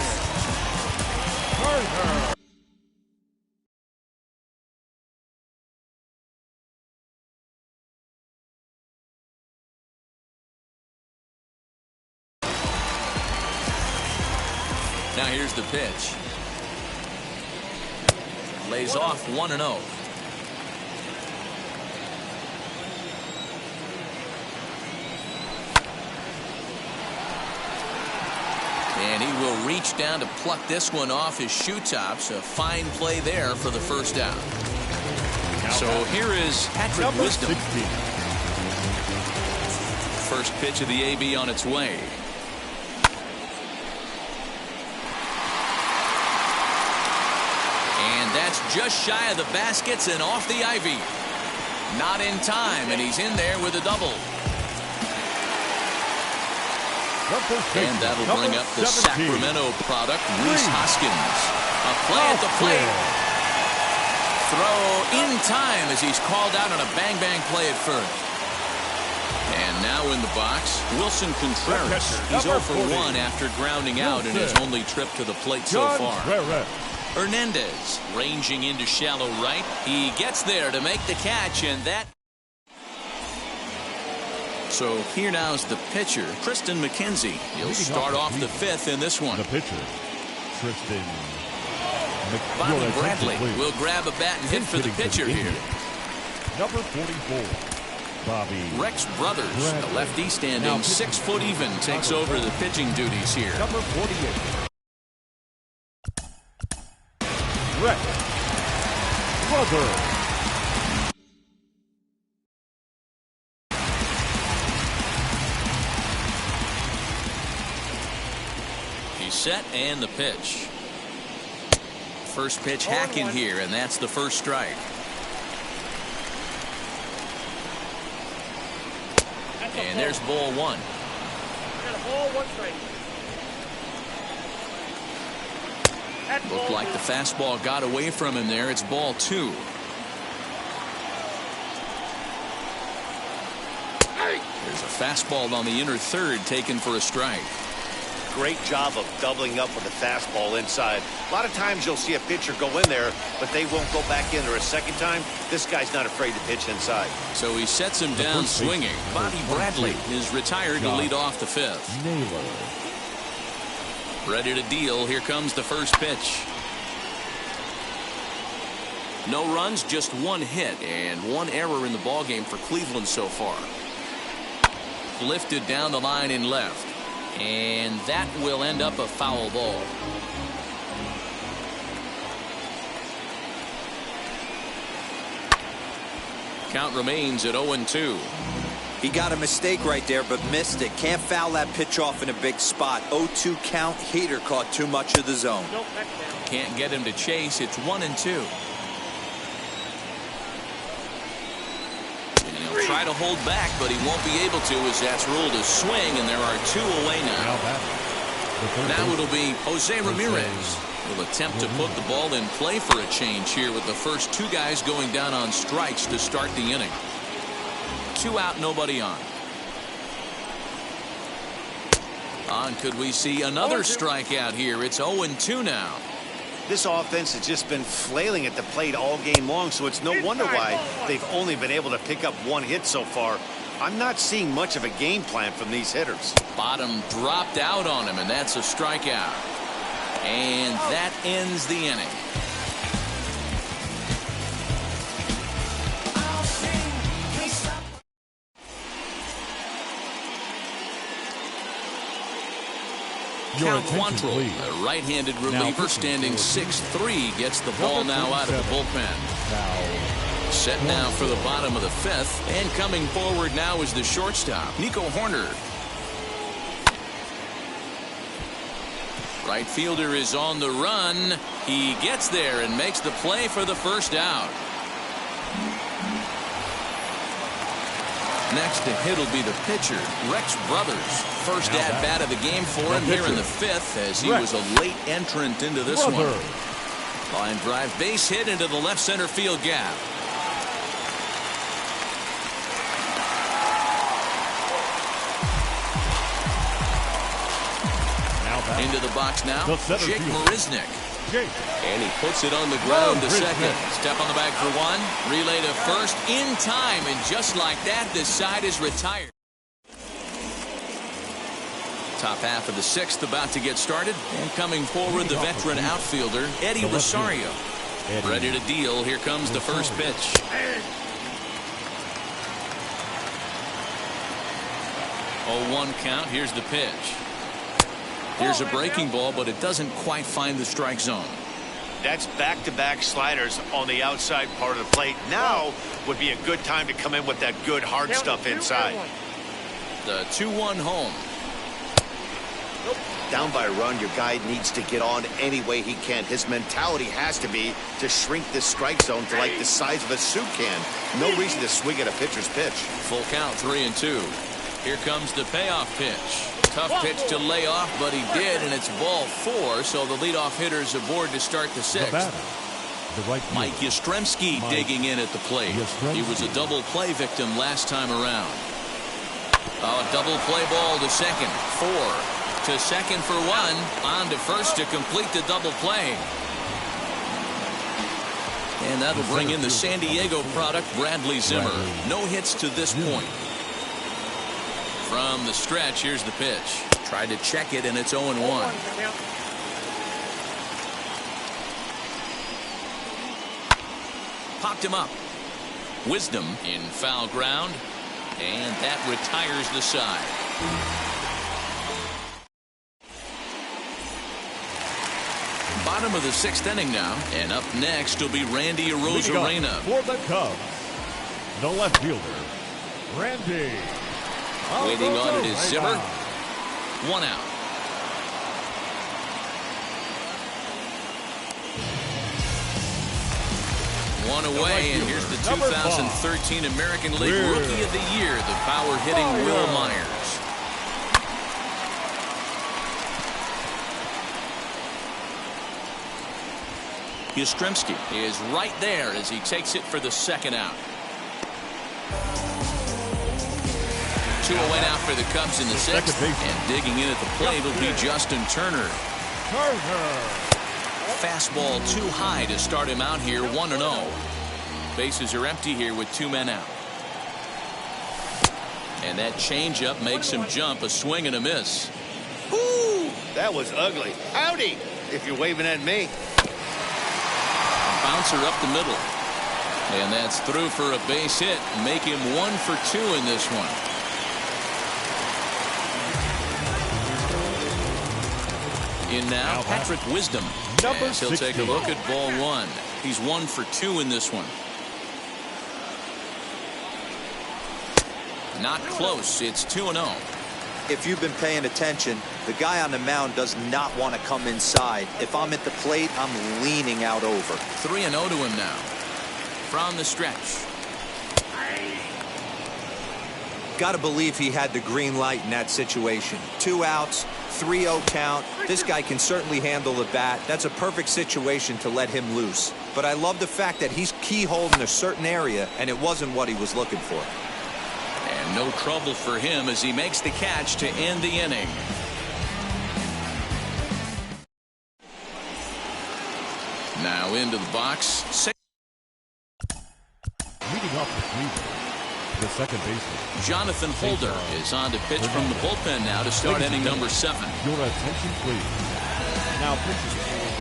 Turner. Now here's the pitch. Lays off 1-0. And he will reach down to pluck this one off his shoe tops. A fine play there for the first out. So here is Patrick Wisdom. 16. First pitch of the AB on its way. And that's just shy of the baskets and off the ivy. Not in time, and he's in there with a double. And that'll bring up the Sacramento product, Reese Hoskins. A play at the plate. Throw in time as he's called out on a bang-bang play at first. And now in the box, Wilson Contreras. He's 0 for 1 after grounding out in his only trip to the plate so far. Hernandez ranging into shallow right. He gets there to make the catch, and that. So here now is the pitcher, Tristan McKenzie. He'll start off the fifth in this one. The pitcher, Tristan McKenzie. Bobby Bradley will grab a bat and hit for the pitcher here. Number 44, Bobby. Rex Brothers, the lefty standing 6 foot even, takes over the pitching duties here. Number 48, Rex Brothers. Set and the pitch. First pitch hack in here, and that's the first strike. And there's ball one. Got a ball, 1 strike. Looked like the fastball got away from him there. It's ball 2. There's a fastball on the inner third taken for a strike. Great job of doubling up with the fastball inside. A lot of times you'll see a pitcher go in there, but they won't go back in there a second time. This guy's not afraid to pitch inside. So he sets him down swinging. Bobby Bradley is retired to lead off the fifth. Ready to deal. Here comes the first pitch. No runs, just 1 hit and 1 error in the ballgame for Cleveland so far. Lifted down the line in left. And that will end up a foul ball. Count remains at 0-2. He got a mistake right there, but missed it. Can't foul that pitch off in a big spot. 0-2 count. Hader caught too much of the zone. Can't get him to chase. It's 1-2. Try to hold back, but he won't be able to as that's ruled a swing, and there are 2 away now. Now it'll be Jose Ramirez. Will attempt to put the ball in play for a change here with the first 2 guys going down on strikes to start the inning. 2 out, nobody on. Could we see another strikeout here? It's 0-2 now. This offense has just been flailing at the plate all game long, so it's no wonder why they've only been able to pick up 1 hit so far. I'm not seeing much of a game plan from these hitters. Bottom dropped out on him, and that's a strikeout. And that ends the inning. Count Quantrill, a right-handed reliever standing 6'3", gets the ball now out of the bullpen. Set now for the bottom of the 5th, and coming forward now is the shortstop, Nico Horner. Right fielder is on the run. He gets there and makes the play for the first out. Next to hit will be the pitcher, Rex Brothers. First at-bat of the game for him here in the 5th as he was a late entrant into this one. Line drive base hit into the left center field gap. Into the box now, Jake Marisnick. And he puts it on the ground to second. Step on the bag for 1. Relay to first in time. And just like that, this side is retired. Top half of the sixth about to get started. And coming forward, the veteran outfielder, Eddie Rosario. Ready to deal. Here comes the first pitch. Oh, 1 count. Here's the pitch. Here's a breaking ball, but it doesn't quite find the strike zone. That's back-to-back sliders on the outside part of the plate. Now would be a good time to come in with that good hard stuff inside. The 2-1 home. Down by a run, your guy needs to get on any way he can. His mentality has to be to shrink this strike zone to like the size of a soup can. No reason to swing at a pitcher's pitch. Full count, 3-2. Here comes the payoff pitch. Tough pitch to lay off, but he did, and it's ball 4, so the leadoff hitter's aboard to start the sixth. Mike Yastrzemski digging in at the plate. He was a double play victim last time around. A double play ball to second. 4 to second for 1. On to first to complete the double play. And that'll bring in the San Diego product, Bradley Zimmer. No hits to this point. From the stretch, here's the pitch. Tried to check it, and it's 0-1. Popped him up. Wisdom in foul ground, and that retires the side. Bottom of the 6th inning now, and up next will be Randy Arozarena. For the Cubs, the left fielder, Randy. Waiting on it is Zimmer. 1 out. One away, and here's the 2013 American League Rookie of the Year, the power-hitting Will Myers. Yastrzemski is right there as he takes it for the 2nd out. 2 away now for the Cubs in the 6th, and digging in at the plate will be Justin Turner. Fastball too high to start him out here, 1-0. Bases are empty here with 2 men out. And that changeup makes him jump, a swing and a miss. Ooh, that was ugly. Howdy, if you're waving at me. Bouncer up the middle. And that's through for a base hit, make him 1 for 2 in this one. In now, Patrick Wisdom. As he'll take a look at ball 1. He's 1 for 2 in this one. Not close. It's 2-0. If you've been paying attention, the guy on the mound does not want to come inside. If I'm at the plate, I'm leaning out over. 3-0 to him now. From the stretch. Got to believe he had the green light in that situation. 2 outs, 3-0 count. This guy can certainly handle the bat. That's a perfect situation to let him loose. But I love the fact that he's keyholed in a certain area, and it wasn't what he was looking for. And no trouble for him as he makes the catch to end the inning. Now into the box. Leading off the field, the second baseman, Jonathan Holder is on to pitch from the bullpen now to start inning number 7. Your attention, please. Now pitching.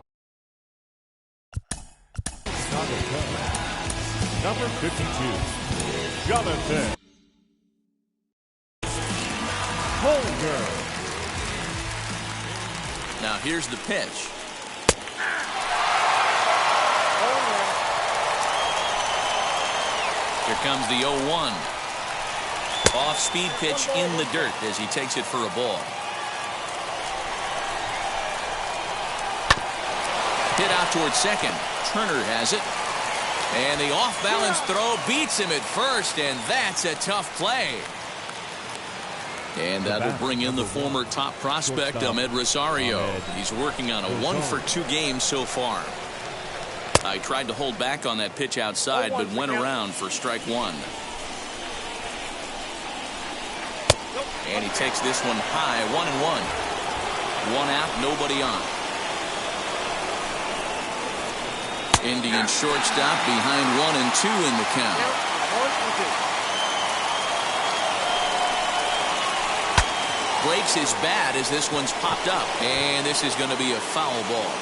Number 52, Jonathan Holder. Now here's the pitch. Here comes the 0-1. Off-speed pitch in the dirt as he takes it for a ball. Hit out towards second. Turner has it. And the off-balance throw beats him at first, and that's a tough play. And that'll bring in the former top prospect, Ahmed Rosario. He's working on a 1 for 2 game so far. I tried to hold back on that pitch outside, but went around for strike 1. And he takes this one high, 1-1. 1 out, nobody on. Indian shortstop behind 1 and 2 in the count. Breaks his bat as this one's popped up. And this is going to be a foul ball.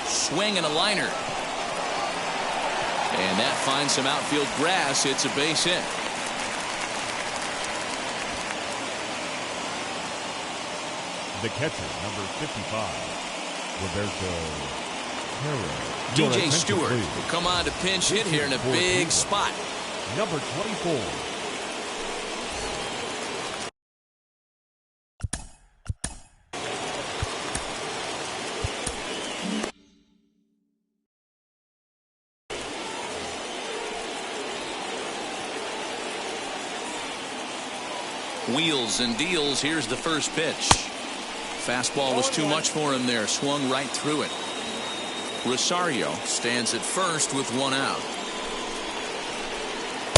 Swing and a liner. And that finds some outfield grass. It's a base hit. The catcher, number 55, Roberto Herrera. DJ Stewart will come on to pinch hit here in a big spot. Number 24. Wheels and deals. Here's the first pitch. Fastball was too much for him there. Swung right through it. Rosario stands at first with one out.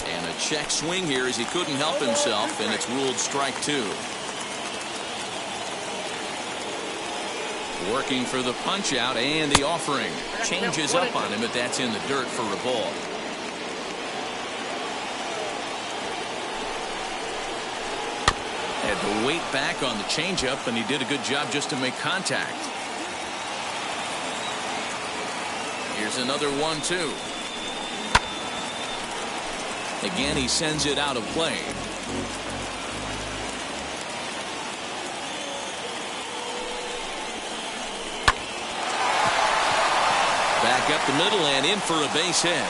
And a check swing here as he couldn't help himself, and it's ruled strike two. Working for the punch out and the offering. Changes up on him, but that's in the dirt for a ball. Had to wait back on the changeup, and he did a good job just to make contact. Here's another 1-2. Again, he sends it out of play. Back up the middle and in for a base hit.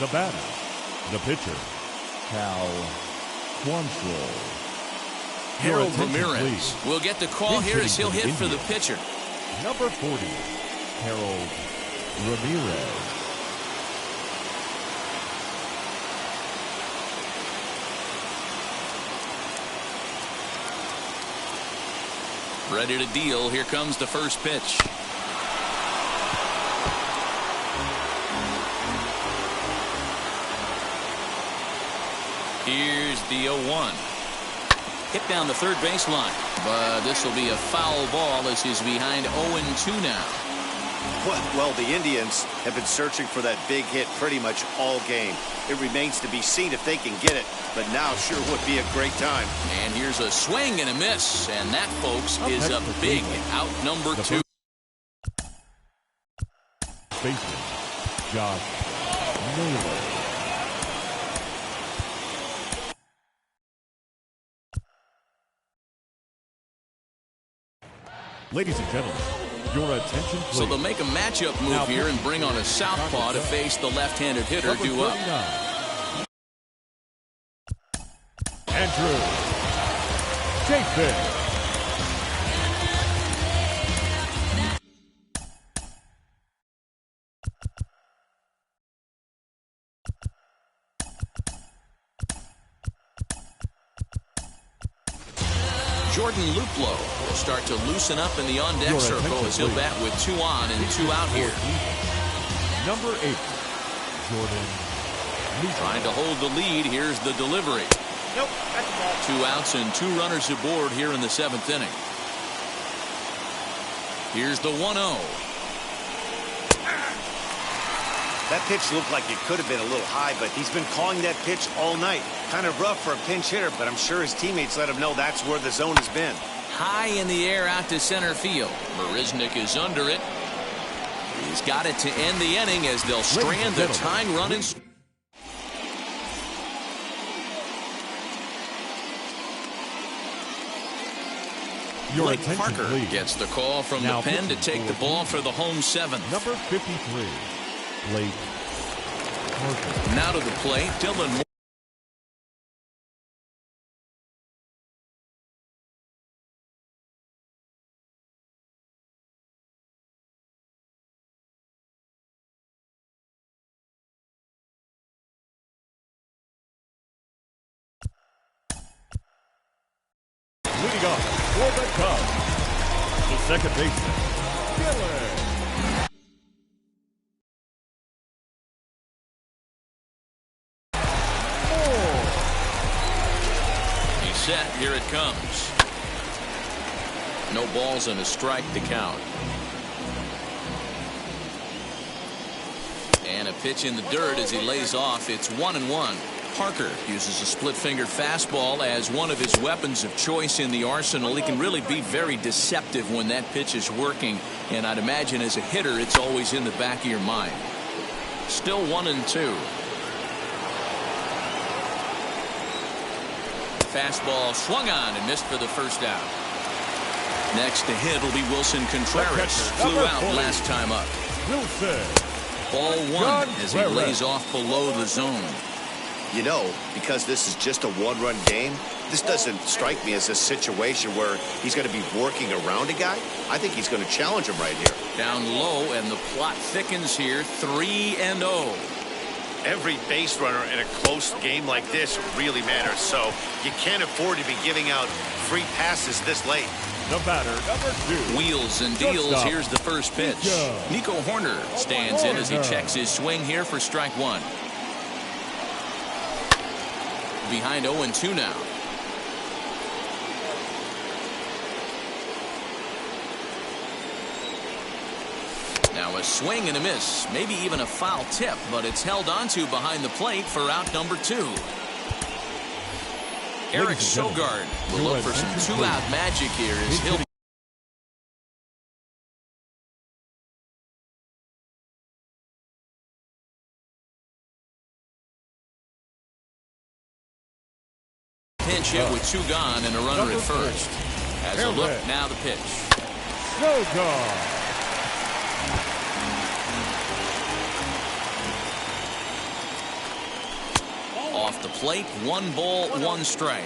The batter, the pitcher, Cal Quantrill. Harold Ramirez will get the call here as he'll hit for the pitcher. Number 40, Harold Ramirez. Ready to deal. Here comes the first pitch. Here's the 0-1. Hit down the third baseline. But this will be a foul ball as he's behind 0-2 now. Well, the Indians have been searching for that big hit pretty much all game. It remains to be seen if they can get it, but now sure would be a great time. And here's a swing and a miss, and that, folks, is a big out number two. Baseman, Josh Naylor. Ladies and gentlemen, your attention please. So they'll make a matchup move here and bring on a southpaw to face the left-handed hitter due up. Andrew Chafin. Jordan Luplow will start to loosen up in the on-deck circle as he'll bat with 2 on and 2 out here. Number 8, Jordan Luplow. Trying to hold the lead. Here's the delivery. Nope, that's the ball. 2 outs and 2 runners aboard here in the 7th inning. Here's the 1-0. That pitch looked like it could have been a little high, but he's been calling that pitch all night. Kind of rough for a pinch hitter, but I'm sure his teammates let him know that's where the zone has been. High in the air out to center field. Marisnick is under it. He's got it to end the inning as they'll strand the tying run. Blake Parker gets the call from the pen to take the ball for the home 7th. Number 53, Blake Parker. Now to the plate, Dylan Moore. Leading off for the Cubs, the second baseman, Dylan. He's set. Here it comes. No balls and a strike to count. And a pitch in the dirt as he lays off. It's 1-1. Parker uses a split-fingered fastball as one of his weapons of choice in the arsenal. He can really be very deceptive when that pitch is working, and I'd imagine as a hitter it's always in the back of your mind. Still 1-2. Fastball swung on and missed for the first out. Next to hit will be Wilson Contreras. Flew out last time up. Ball one as he lays off below the zone. You know, because this is just a one-run game, this doesn't strike me as a situation where he's going to be working around a guy. I think he's going to challenge him right here. Down low, and the plot thickens here. 3-0. Every base runner in a close game like this really matters, so you can't afford to be giving out free passes this late. The batter, number 2. Wheels and deals. Here's the first pitch. Nico Horner stands in as he checks his swing here for strike one. Behind 0-2 now. Now a swing and a miss, maybe even a foul tip, but it's held onto behind the plate for out number 2. Eric Sogard will look for some two-out magic here as he'll pinch hit with 2 gone and a runner at first. As a look, now the pitch. Off the plate, 1 ball, 1 strike.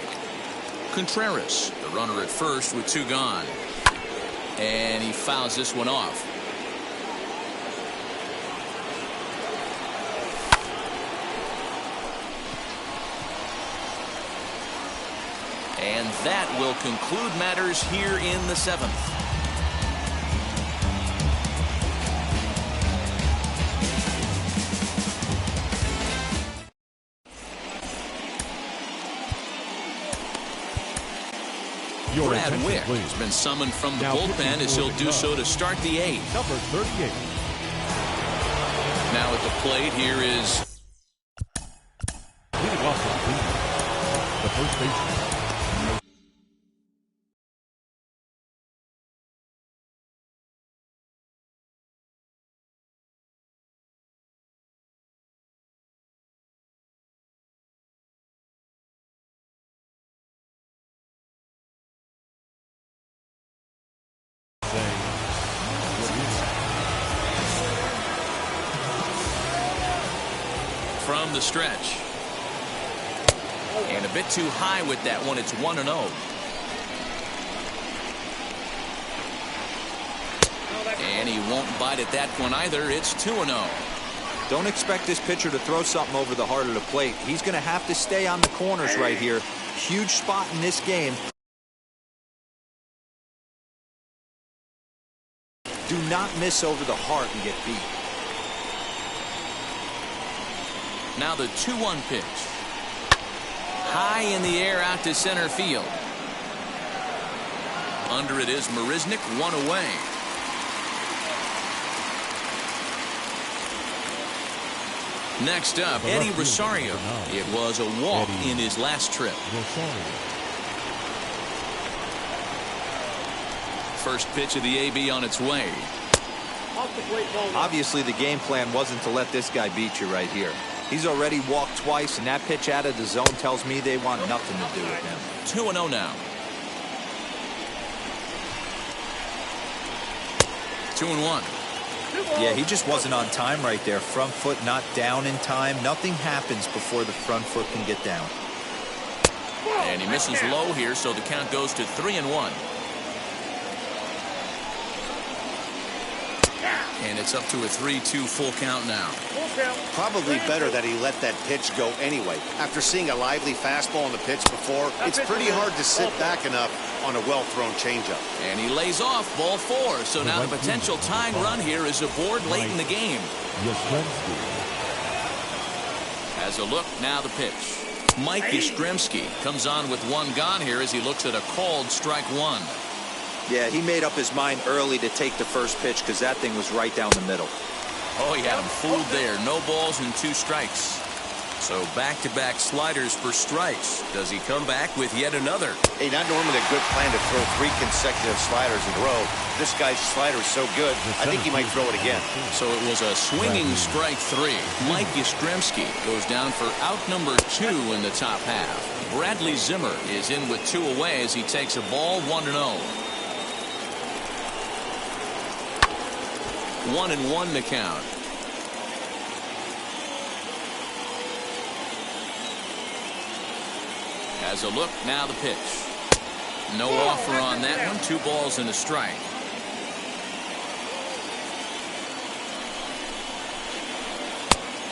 Contreras, the runner at first with 2 gone. And he fouls this one off. And that will conclude matters here in the 7th. Brad Wick has been summoned from the bullpen as he'll do so to start the 8th. Number 38. Now at the plate, here is leading off the first baseman. From the stretch. And a bit too high with that one. It's 1-0. And he won't bite at that one either. It's 2-0. Don't expect this pitcher to throw something over the heart of the plate. He's going to have to stay on the corners right here. Huge spot in this game. Do not miss over the heart and get beat. Now the 2-1 pitch. High in the air out to center field. Under it is Marisnik, 1 away. Next up, Eddie Rosario. It was a walk in his last trip. First pitch of the AB on its way. Obviously, the game plan wasn't to let this guy beat you right here. He's already walked twice, and that pitch out of the zone tells me they want nothing to do with him. 2-0 now. 2-1. Yeah, he just wasn't on time right there. Front foot not down in time. Nothing happens before the front foot can get down. And he misses low here, so the count goes to 3-1. And it's up to a 3-2 full count now. Probably better that he let that pitch go anyway. After seeing a lively fastball on the pitch before, it's pretty hard to sit back enough on a well-thrown changeup. And he lays off ball 4. So now the potential tying run here is aboard late in the game. As a look, now the pitch. Mike Yastrzemski comes on with 1 gone here as he looks at a called strike 1. Yeah, he made up his mind early to take the first pitch because that thing was right down the middle. Oh, he had him fooled there. No balls and 2 strikes. So back-to-back sliders for strikes. Does he come back with yet another? Hey, not normally a good plan to throw 3 consecutive sliders in a row. This guy's slider is so good, I think he might throw it again. So it was a swinging strike 3. Mike Yastrzemski goes down for out number 2 in the top half. Bradley Zimmer is in with 2 away as he takes a ball 1-0. 1-1 the count. As a look, now the pitch. No offer on that one. 2 balls and a strike.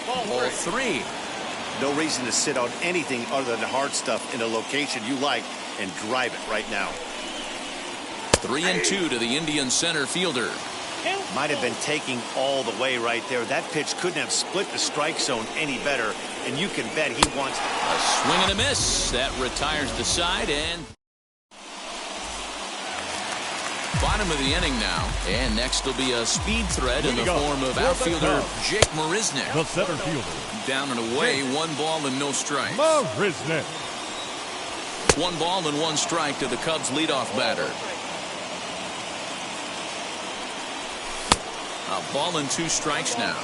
Ball 3. No reason to sit on anything other than hard stuff in a location you like and drive it right now. 3-2 to the Indian center fielder. Might have been taking all the way right there. That pitch couldn't have split the strike zone any better, and you can bet he wants a swing and a miss. That retires the side, and bottom of the inning now. And next will be a speed threat in the form of outfielder Jake Marisnick. The center fielder. Down and away, 1 ball and no strikes. Marisnick. 1 ball and 1 strike to the Cubs leadoff batter. A ball and 2 strikes now.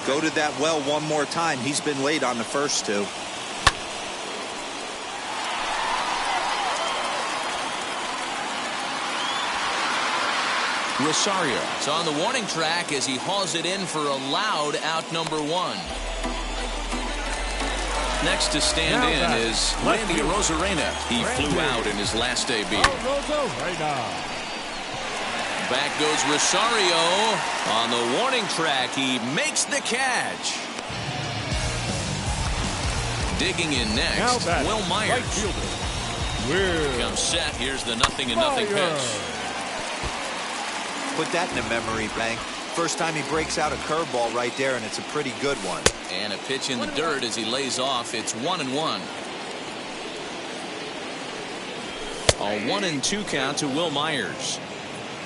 Go to that well one more time. He's been late on the first 2. Rosario is on the warning track as he hauls it in for a loud out number 1. Next to stand in is Randy Arozarena. He flew out in his last debut. Back goes Rosario. On the warning track, he makes the catch. Digging in next, Will Myers. Comes set. Here's the 0-0 pitch. Put that in a memory bank. First time he breaks out a curveball right there, and it's a pretty good one. And a pitch in the dirt as he lays off. It's 1-1. A 1-2 count to Will Myers.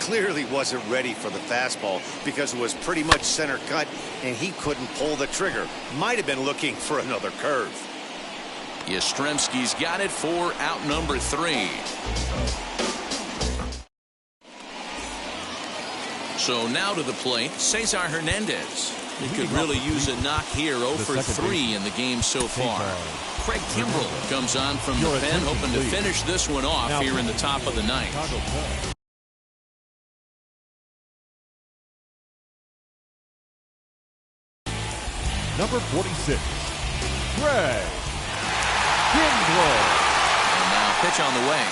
Clearly wasn't ready for the fastball because it was pretty much center cut and he couldn't pull the trigger. Might have been looking for another curve. Yastrzemski's got it for out number 3. So now to the plate, Cesar Hernandez. He could really use a knock here. 0 for 3 in the game so far. Craig Kimbrell comes on from the pen, hoping to finish this one off here in the top of the 9th. Number 46, Craig Kimbrell. And now pitch on the way.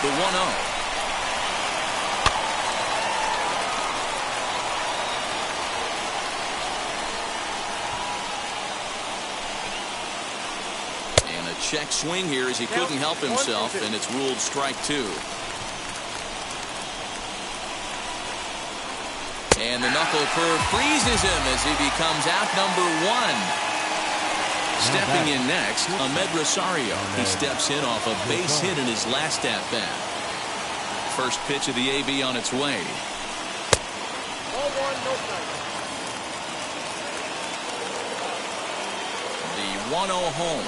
The 1-0. And a check swing here as he couldn't help himself, and it's ruled strike 2. And the knuckle curve freezes him as he becomes out number 1. Stepping in next, Ahmed Rosario. He steps in off a base hit in his last at-bat. First pitch of the AB on its way. The 1-0 home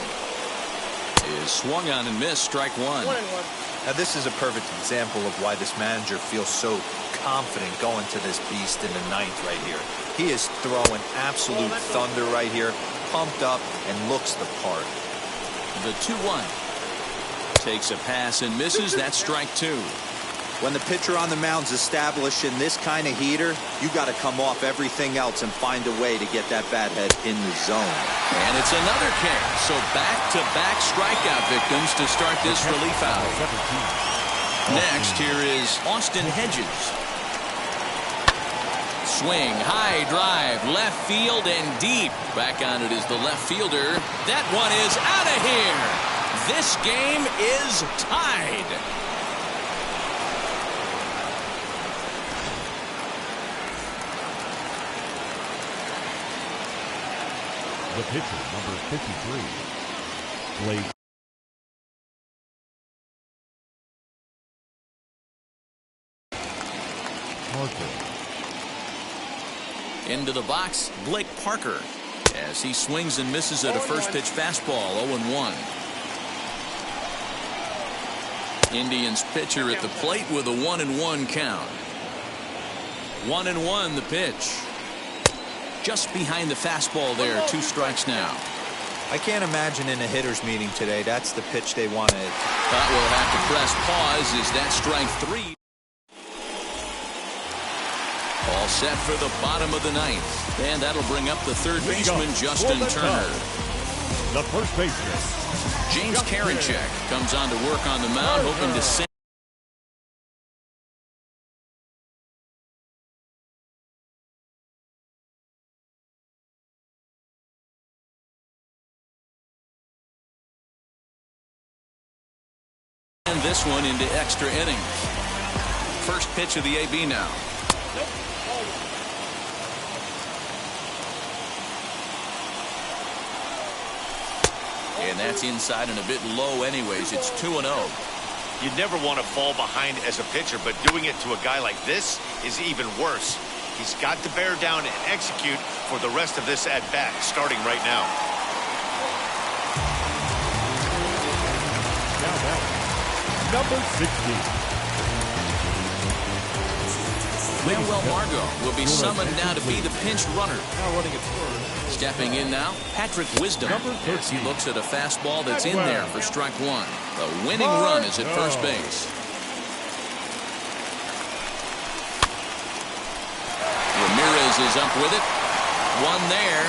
is swung on and missed. Strike 1. Now this is a perfect example of why this manager feels so confident going to this beast in the 9th right here. He is throwing absolute thunder right here, pumped up and looks the part. The 2-1 takes a pass and misses. That's strike 2. When the pitcher on the mound's established in this kind of heater, you got to come off everything else and find a way to get that bat head in the zone. And it's another K. So back-to-back strikeout victims to start this relief out. Next, here is Austin Hedges. Swing, high drive, left field and deep. Back on it is the left fielder. That one is out of here. This game is tied. The pitcher, number 53, Blake Parker. Into the box, Blake Parker, as he swings and misses at a first pitch fastball, 0-1. Indians pitcher at the plate with a 1-1 count. 1-1 the pitch. Just behind the fastball there, 2 strikes now. I can't imagine in a hitter's meeting today that's the pitch they wanted. But we'll have to press pause. Is that strike 3? All set for the bottom of the 9th. And that'll bring up the third baseman, Justin Turner. The first baseman, James Karinchak comes on to work on the mound, hoping to send. And this one into extra innings. First pitch of the AB now. And that's inside and a bit low anyways. It's 2-0. You never want to fall behind as a pitcher, but doing it to a guy like this is even worse. He's got to bear down and execute for the rest of this at-bat, starting right now. now back, number 16. Manuel Margot will be summoned now to be the pinch runner. Now running at third. Stepping in now, Patrick Wisdom, as he looks at a fastball that's in there for strike 1. The winning run is at first base. Ramirez is up with it. One there.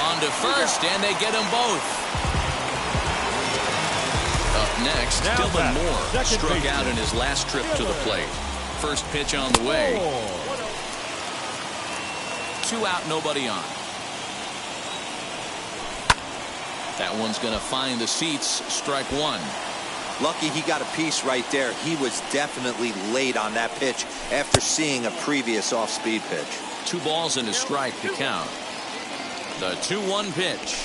On to first, and they get them both. Up next, Dylan Moore struck out in his last trip to the plate. First pitch on the way. 2 out, nobody on. That one's going to find the seats. Strike 1. Lucky he got a piece right there. He was definitely late on that pitch after seeing a previous off-speed pitch. 2 balls and a strike to count. The 2-1 pitch.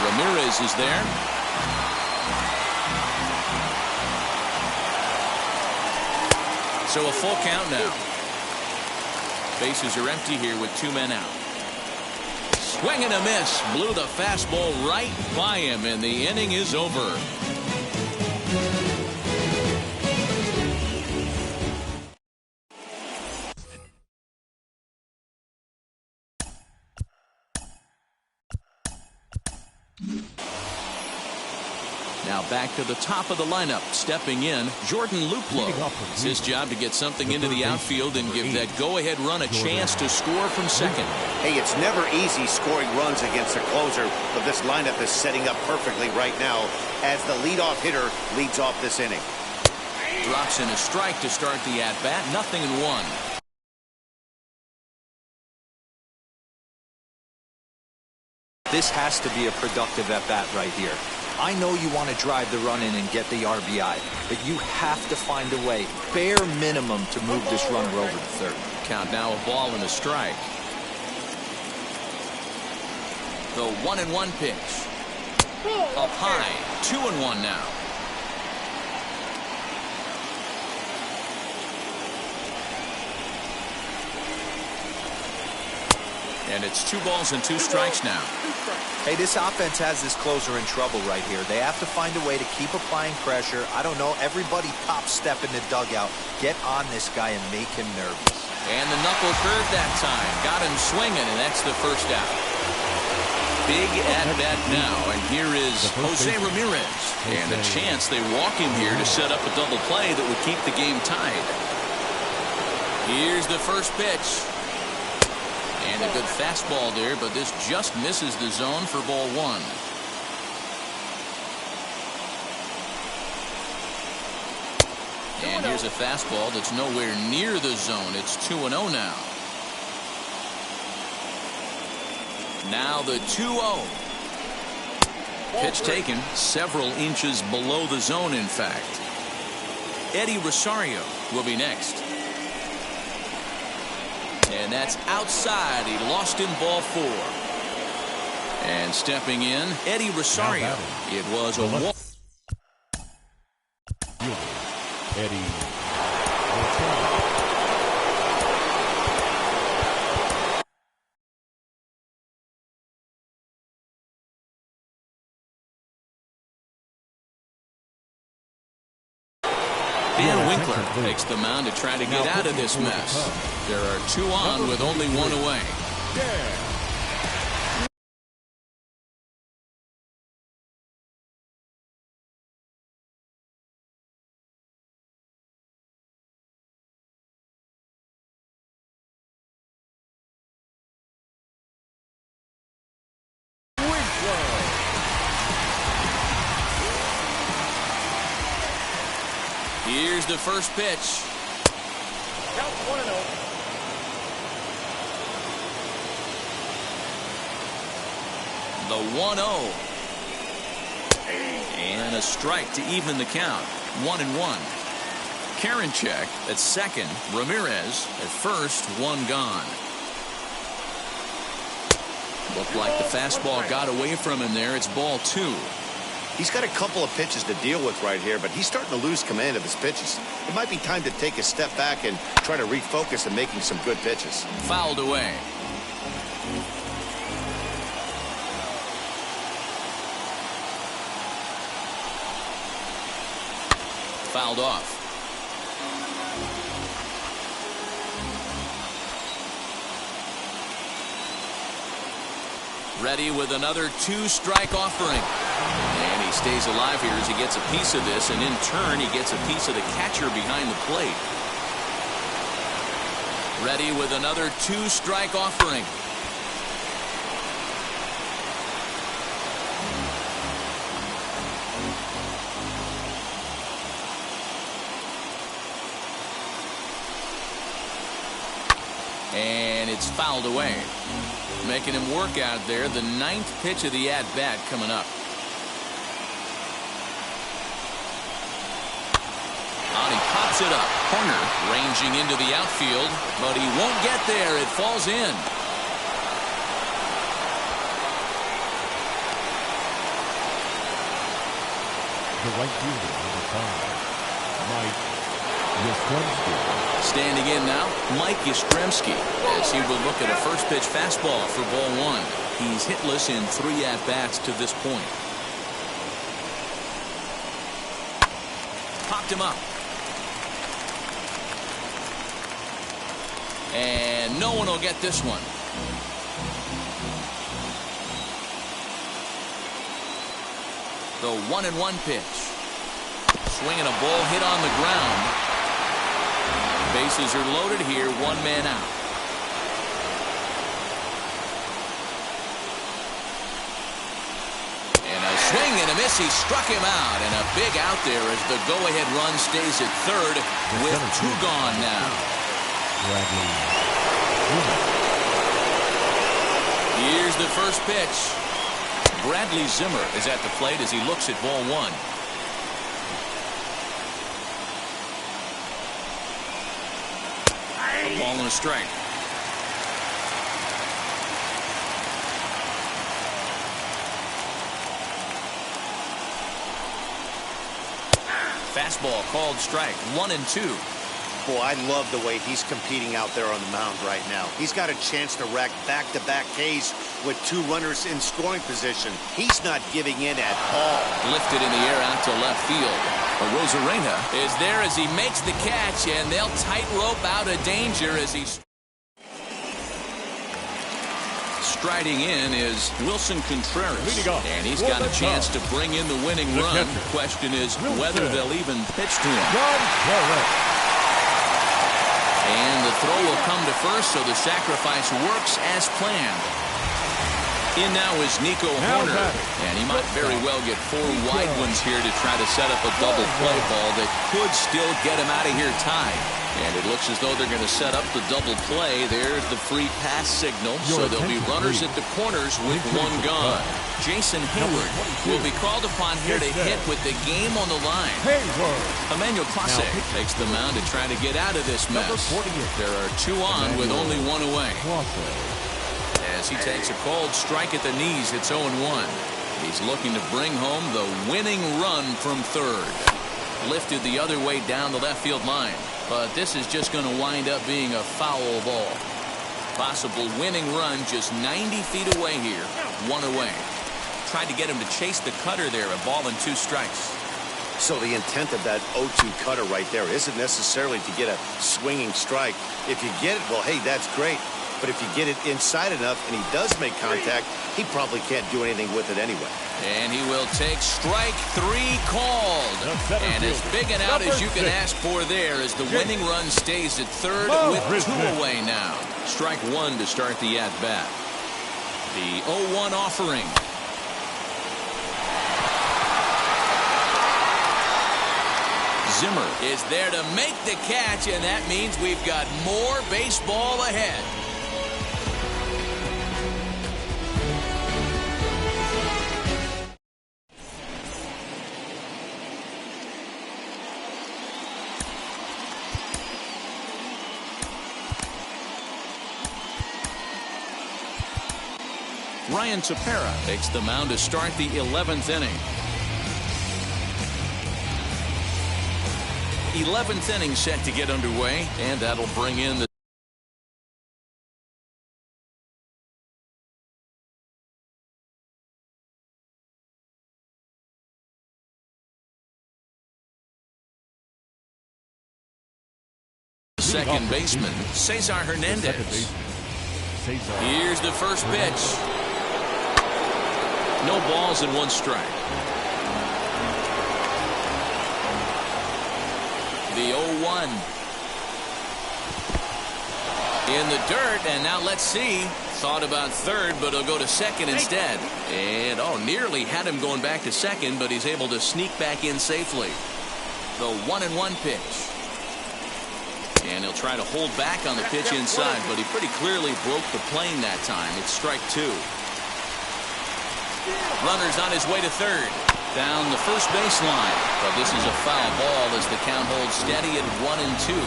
Ramirez is there. So a full count now. Bases are empty here with 2 men out. Swing and a miss. Blew the fastball right by him, and the inning is over. Now back to the top of the lineup. Stepping in, Jordan Luplow. It's his job to get something into the outfield and give that go-ahead run a chance to score from second. Hey, it's never easy scoring runs against a closer, but this lineup is setting up perfectly right now as the leadoff hitter leads off this inning. Drops in a strike to start the at-bat. 0-1. This has to be a productive at-bat right here. I know you want to drive the run in and get the RBI, but you have to find a way, bare minimum, to move this runner over to third. Count now, a ball and a strike. The 1-1 pitch. Up high. 2-1 now. And it's 2 balls and 2 strikes now. Hey, this offense has this closer in trouble right here. They have to find a way to keep applying pressure. I don't know, everybody top step in the dugout. Get on this guy and make him nervous. And the knuckle curve that time. Got him swinging, and that's the first out. Big at-bat now, and here is Jose Ramirez. And a chance they walk him here to set up a double play that would keep the game tied. Here's the first pitch. And a good fastball there, but this just misses the zone for ball 1. And here's a fastball that's nowhere near the zone. It's 2-0 now. Now the 2-0. Pitch taken several inches below the zone, in fact. Eddie Rosario will be next. And that's outside. He lost him ball 4. And stepping in, Eddie Rosario. It was a walk. Eddie Rosario. Dan Winkler takes the mound to try to get out of this mess. There are 2 on with only 1 away. Here's the first pitch. Count 1-0. The 1-0. And a strike to even the count. 1-1. Karinchak at second. Ramirez at first. 1 gone. Looked like the fastball got away from him there. It's ball 2. He's got a couple of pitches to deal with right here, but he's starting to lose command of his pitches. It might be time to take a step back and try to refocus on making some good pitches. Fouled away. Fouled off. Ready with another 2-strike offering. And he stays alive here as he gets a piece of this, and in turn he gets a piece of the catcher behind the plate. Ready with another 2-strike offering. And it's fouled away. Making him work out there. The 9th pitch of the at-bat coming up. And he pops it up. Corner ranging into the outfield, but he won't get there. It falls in. The right fielder, number 5, Mike Yastrzemski. Standing in now, Mike Yastrzemski, as he will look at a first pitch fastball for ball 1. He's hitless in 3 at-bats to this point. Popped him up. And no one will get this one. The 1-1 pitch. Swinging a ball hit on the ground. Bases are loaded here, 1 man out. And a swing and a miss. He struck him out, and a big out there as the go-ahead run stays at third with 2 gone now. Here's the first pitch. Bradley Zimmer is at the plate as he looks at ball 1. Ball and a strike. Fastball called strike. 1-2. Boy, I love the way he's competing out there on the mound right now. He's got a chance to rack back-to-back Ks with 2 runners in scoring position. He's not giving in at all. Lifted in the air out to left field. Rosarena is there as he makes the catch, and they'll tightrope out of danger as he's striding in is Wilson Contreras, and he's got a chance to bring in the winning run. The question is whether they'll even pitch to him. And the throw will come to first, so the sacrifice works as planned. In now is Nico Horner, and he might very well get 4 wide ones here to try to set up a double play ball that could still get him out of here tied. And it looks as though they're going to set up the double play. There's the free pass signal, so there'll be runners at the corners with 1 gone. Jason Hayward will be called upon here to hit with the game on the line. Emmanuel Clase takes the mound to try to get out of this mess. There are 2 on with only 1 away. As Unless he takes a cold strike at the knees, it's 0-1. He's looking to bring home the winning run from third. Lifted the other way down the left field line. But this is just going to wind up being a foul ball. Possible winning run just 90 feet away here. 1 away. Tried to get him to chase the cutter there. A ball and 2 strikes. So the intent of that 0-2 cutter right there isn't necessarily to get a swinging strike. If you get it, well, hey, that's great. But if you get it inside enough and he does make contact, he probably can't do anything with it anyway. And he will take strike 3 called. And as big an out as you can ask for there as the winning run stays at third with 2 away now. Strike 1 to start the at-bat. The 0-1 offering. Zimmer is there to make the catch, and that means we've got more baseball ahead. Ryan Tepera takes the mound to start the 11th inning. 11th inning set to get underway, and that'll bring in the second baseman, Cesar Hernandez. Here's the first pitch. No balls and 1 strike. The 0-1 in the dirt, and now let's see. Thought about third, but he'll go to second instead. And nearly had him going back to second, but he's able to sneak back in safely. The 1-1 pitch. And he'll try to hold back on the pitch inside, but he pretty clearly broke the plane that time. It's strike 2. Runner's on his way to third. Down the first baseline. But this is a foul ball as the count holds steady at 1-2.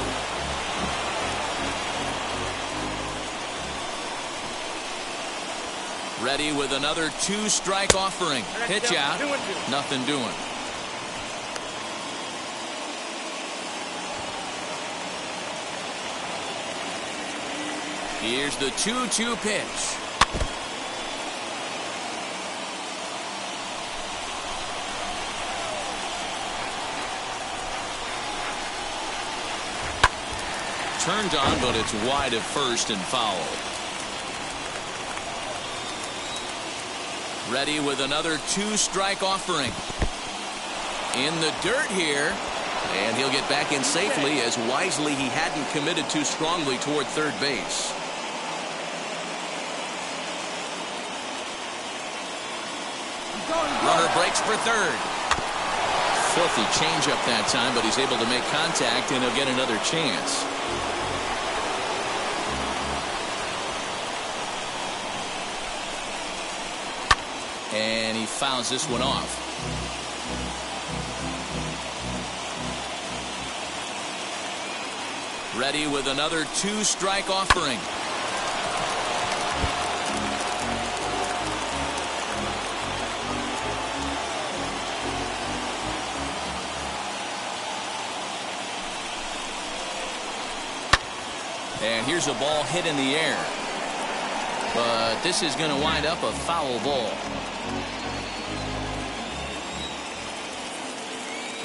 Ready with another 2-strike offering. Pitch out. Nothing doing. Here's the 2-2 pitch. Turned on, but it's wide at first and foul. Ready with another 2-strike offering. In the dirt here. And he'll get back in safely, as wisely he hadn't committed too strongly toward third base. Runner breaks for third. Filthy changeup that time, but he's able to make contact, and he'll get another chance. And he fouls this one off. Ready with another 2-strike offering. And here's a ball hit in the air. But this is going to wind up a foul ball.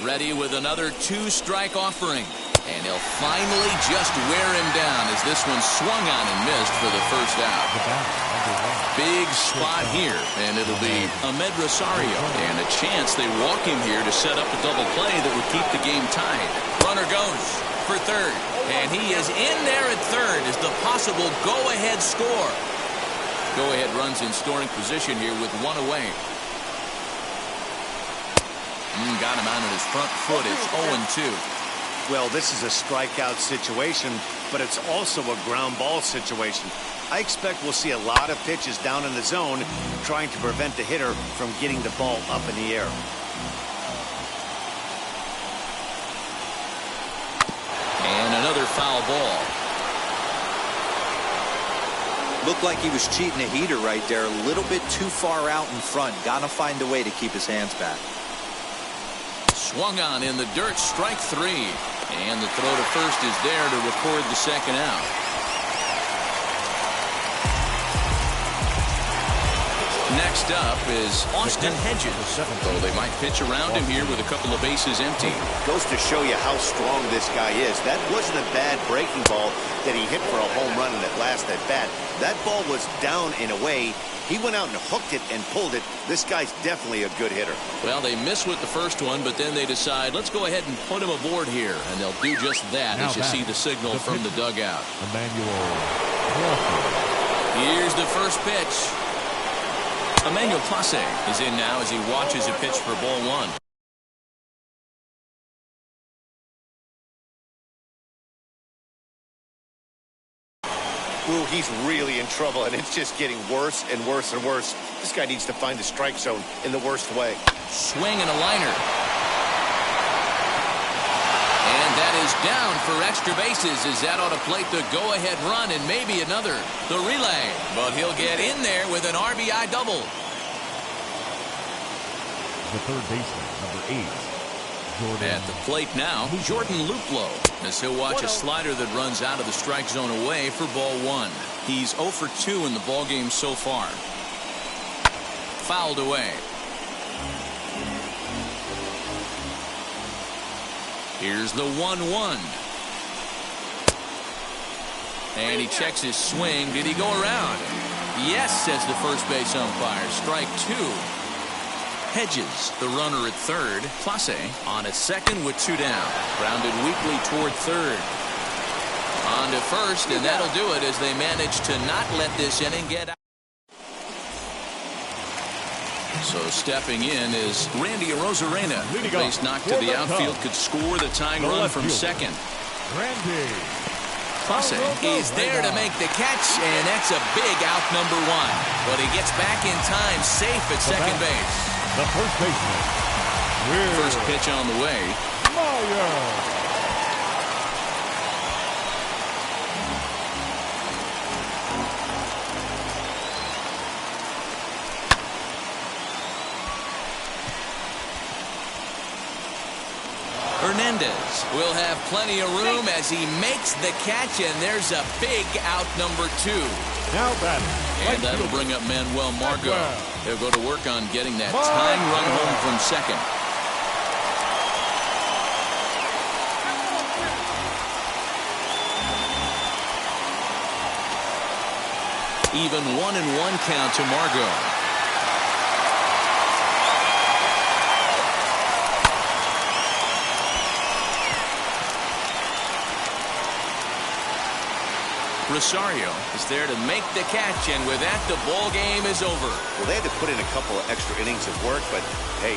Ready with another 2-strike offering. And he'll finally just wear him down as this one swung on and missed for the first out. Big spot here, and it'll be Ahmed Rosario. And a chance they walk him here to set up a double play that would keep the game tied. Runner goes for third, and he is in there at third as the possible go-ahead score. Go-ahead runs in scoring position here with 1 away. Got him out on his front foot. It's 0-2. Well, this is a strikeout situation, but it's also a ground ball situation. I expect we'll see a lot of pitches down in the zone trying to prevent the hitter from getting the ball up in the air. And another foul ball. Looked like he was cheating a heater right there. A little bit too far out in front. Gotta find a way to keep his hands back. Swung on in the dirt, strike 3. And the throw to first is there to record the second out. Next up is Austin Hedges. Though they might pitch around him here with a couple of bases empty. Goes to show you how strong this guy is. That wasn't a bad breaking ball that he hit for a home run in that last at bat. That ball was down in a way. He went out and hooked it and pulled it. This guy's definitely a good hitter. Well, they miss with the first one, but then they decide, let's go ahead and put him aboard here. And they'll do just that as you see the signal from the dugout. Here's the first pitch. Emmanuel Clase is in now as he watches a pitch for ball 1. Ooh, he's really in trouble, and it's just getting worse and worse and worse. This guy needs to find the strike zone in the worst way. Swing and a liner. And that is down for extra bases as that ought to plate the go-ahead run and maybe another. The relay, but he'll get in there with an RBI double. The third baseman, number 8. Jordan. At the plate now, Jordan Luplow, as he'll watch a slider that runs out of the strike zone away for ball 1. He's 0 for 2 in the ball game so far. Fouled away. Here's the 1-1. And he checks his swing. Did he go around? Yes, says the first base umpire. Strike 2. Hedges, the runner at third. Clase on at second with 2 down. Grounded weakly toward third. On to first, and that'll do it as they manage to not let this inning get out. So stepping in is Randy Arozarena. The base knocked to the outfield could score the tying run from second. Randy. Clase is there to make the catch, and that's a big out number 1. But he gets back in time, safe at second base. The first baseman. First pitch on the way. Meyer. Hernandez will have plenty of room as he makes the catch, and there's a big out number 2. Now batting. And that'll bring up Manuel Margot. They'll go to work on getting that tying run home from second. Even 1-1 count to Margot. Rosario is there to make the catch, and with that, the ball game is over. Well, they had to put in a couple of extra innings of work, but hey,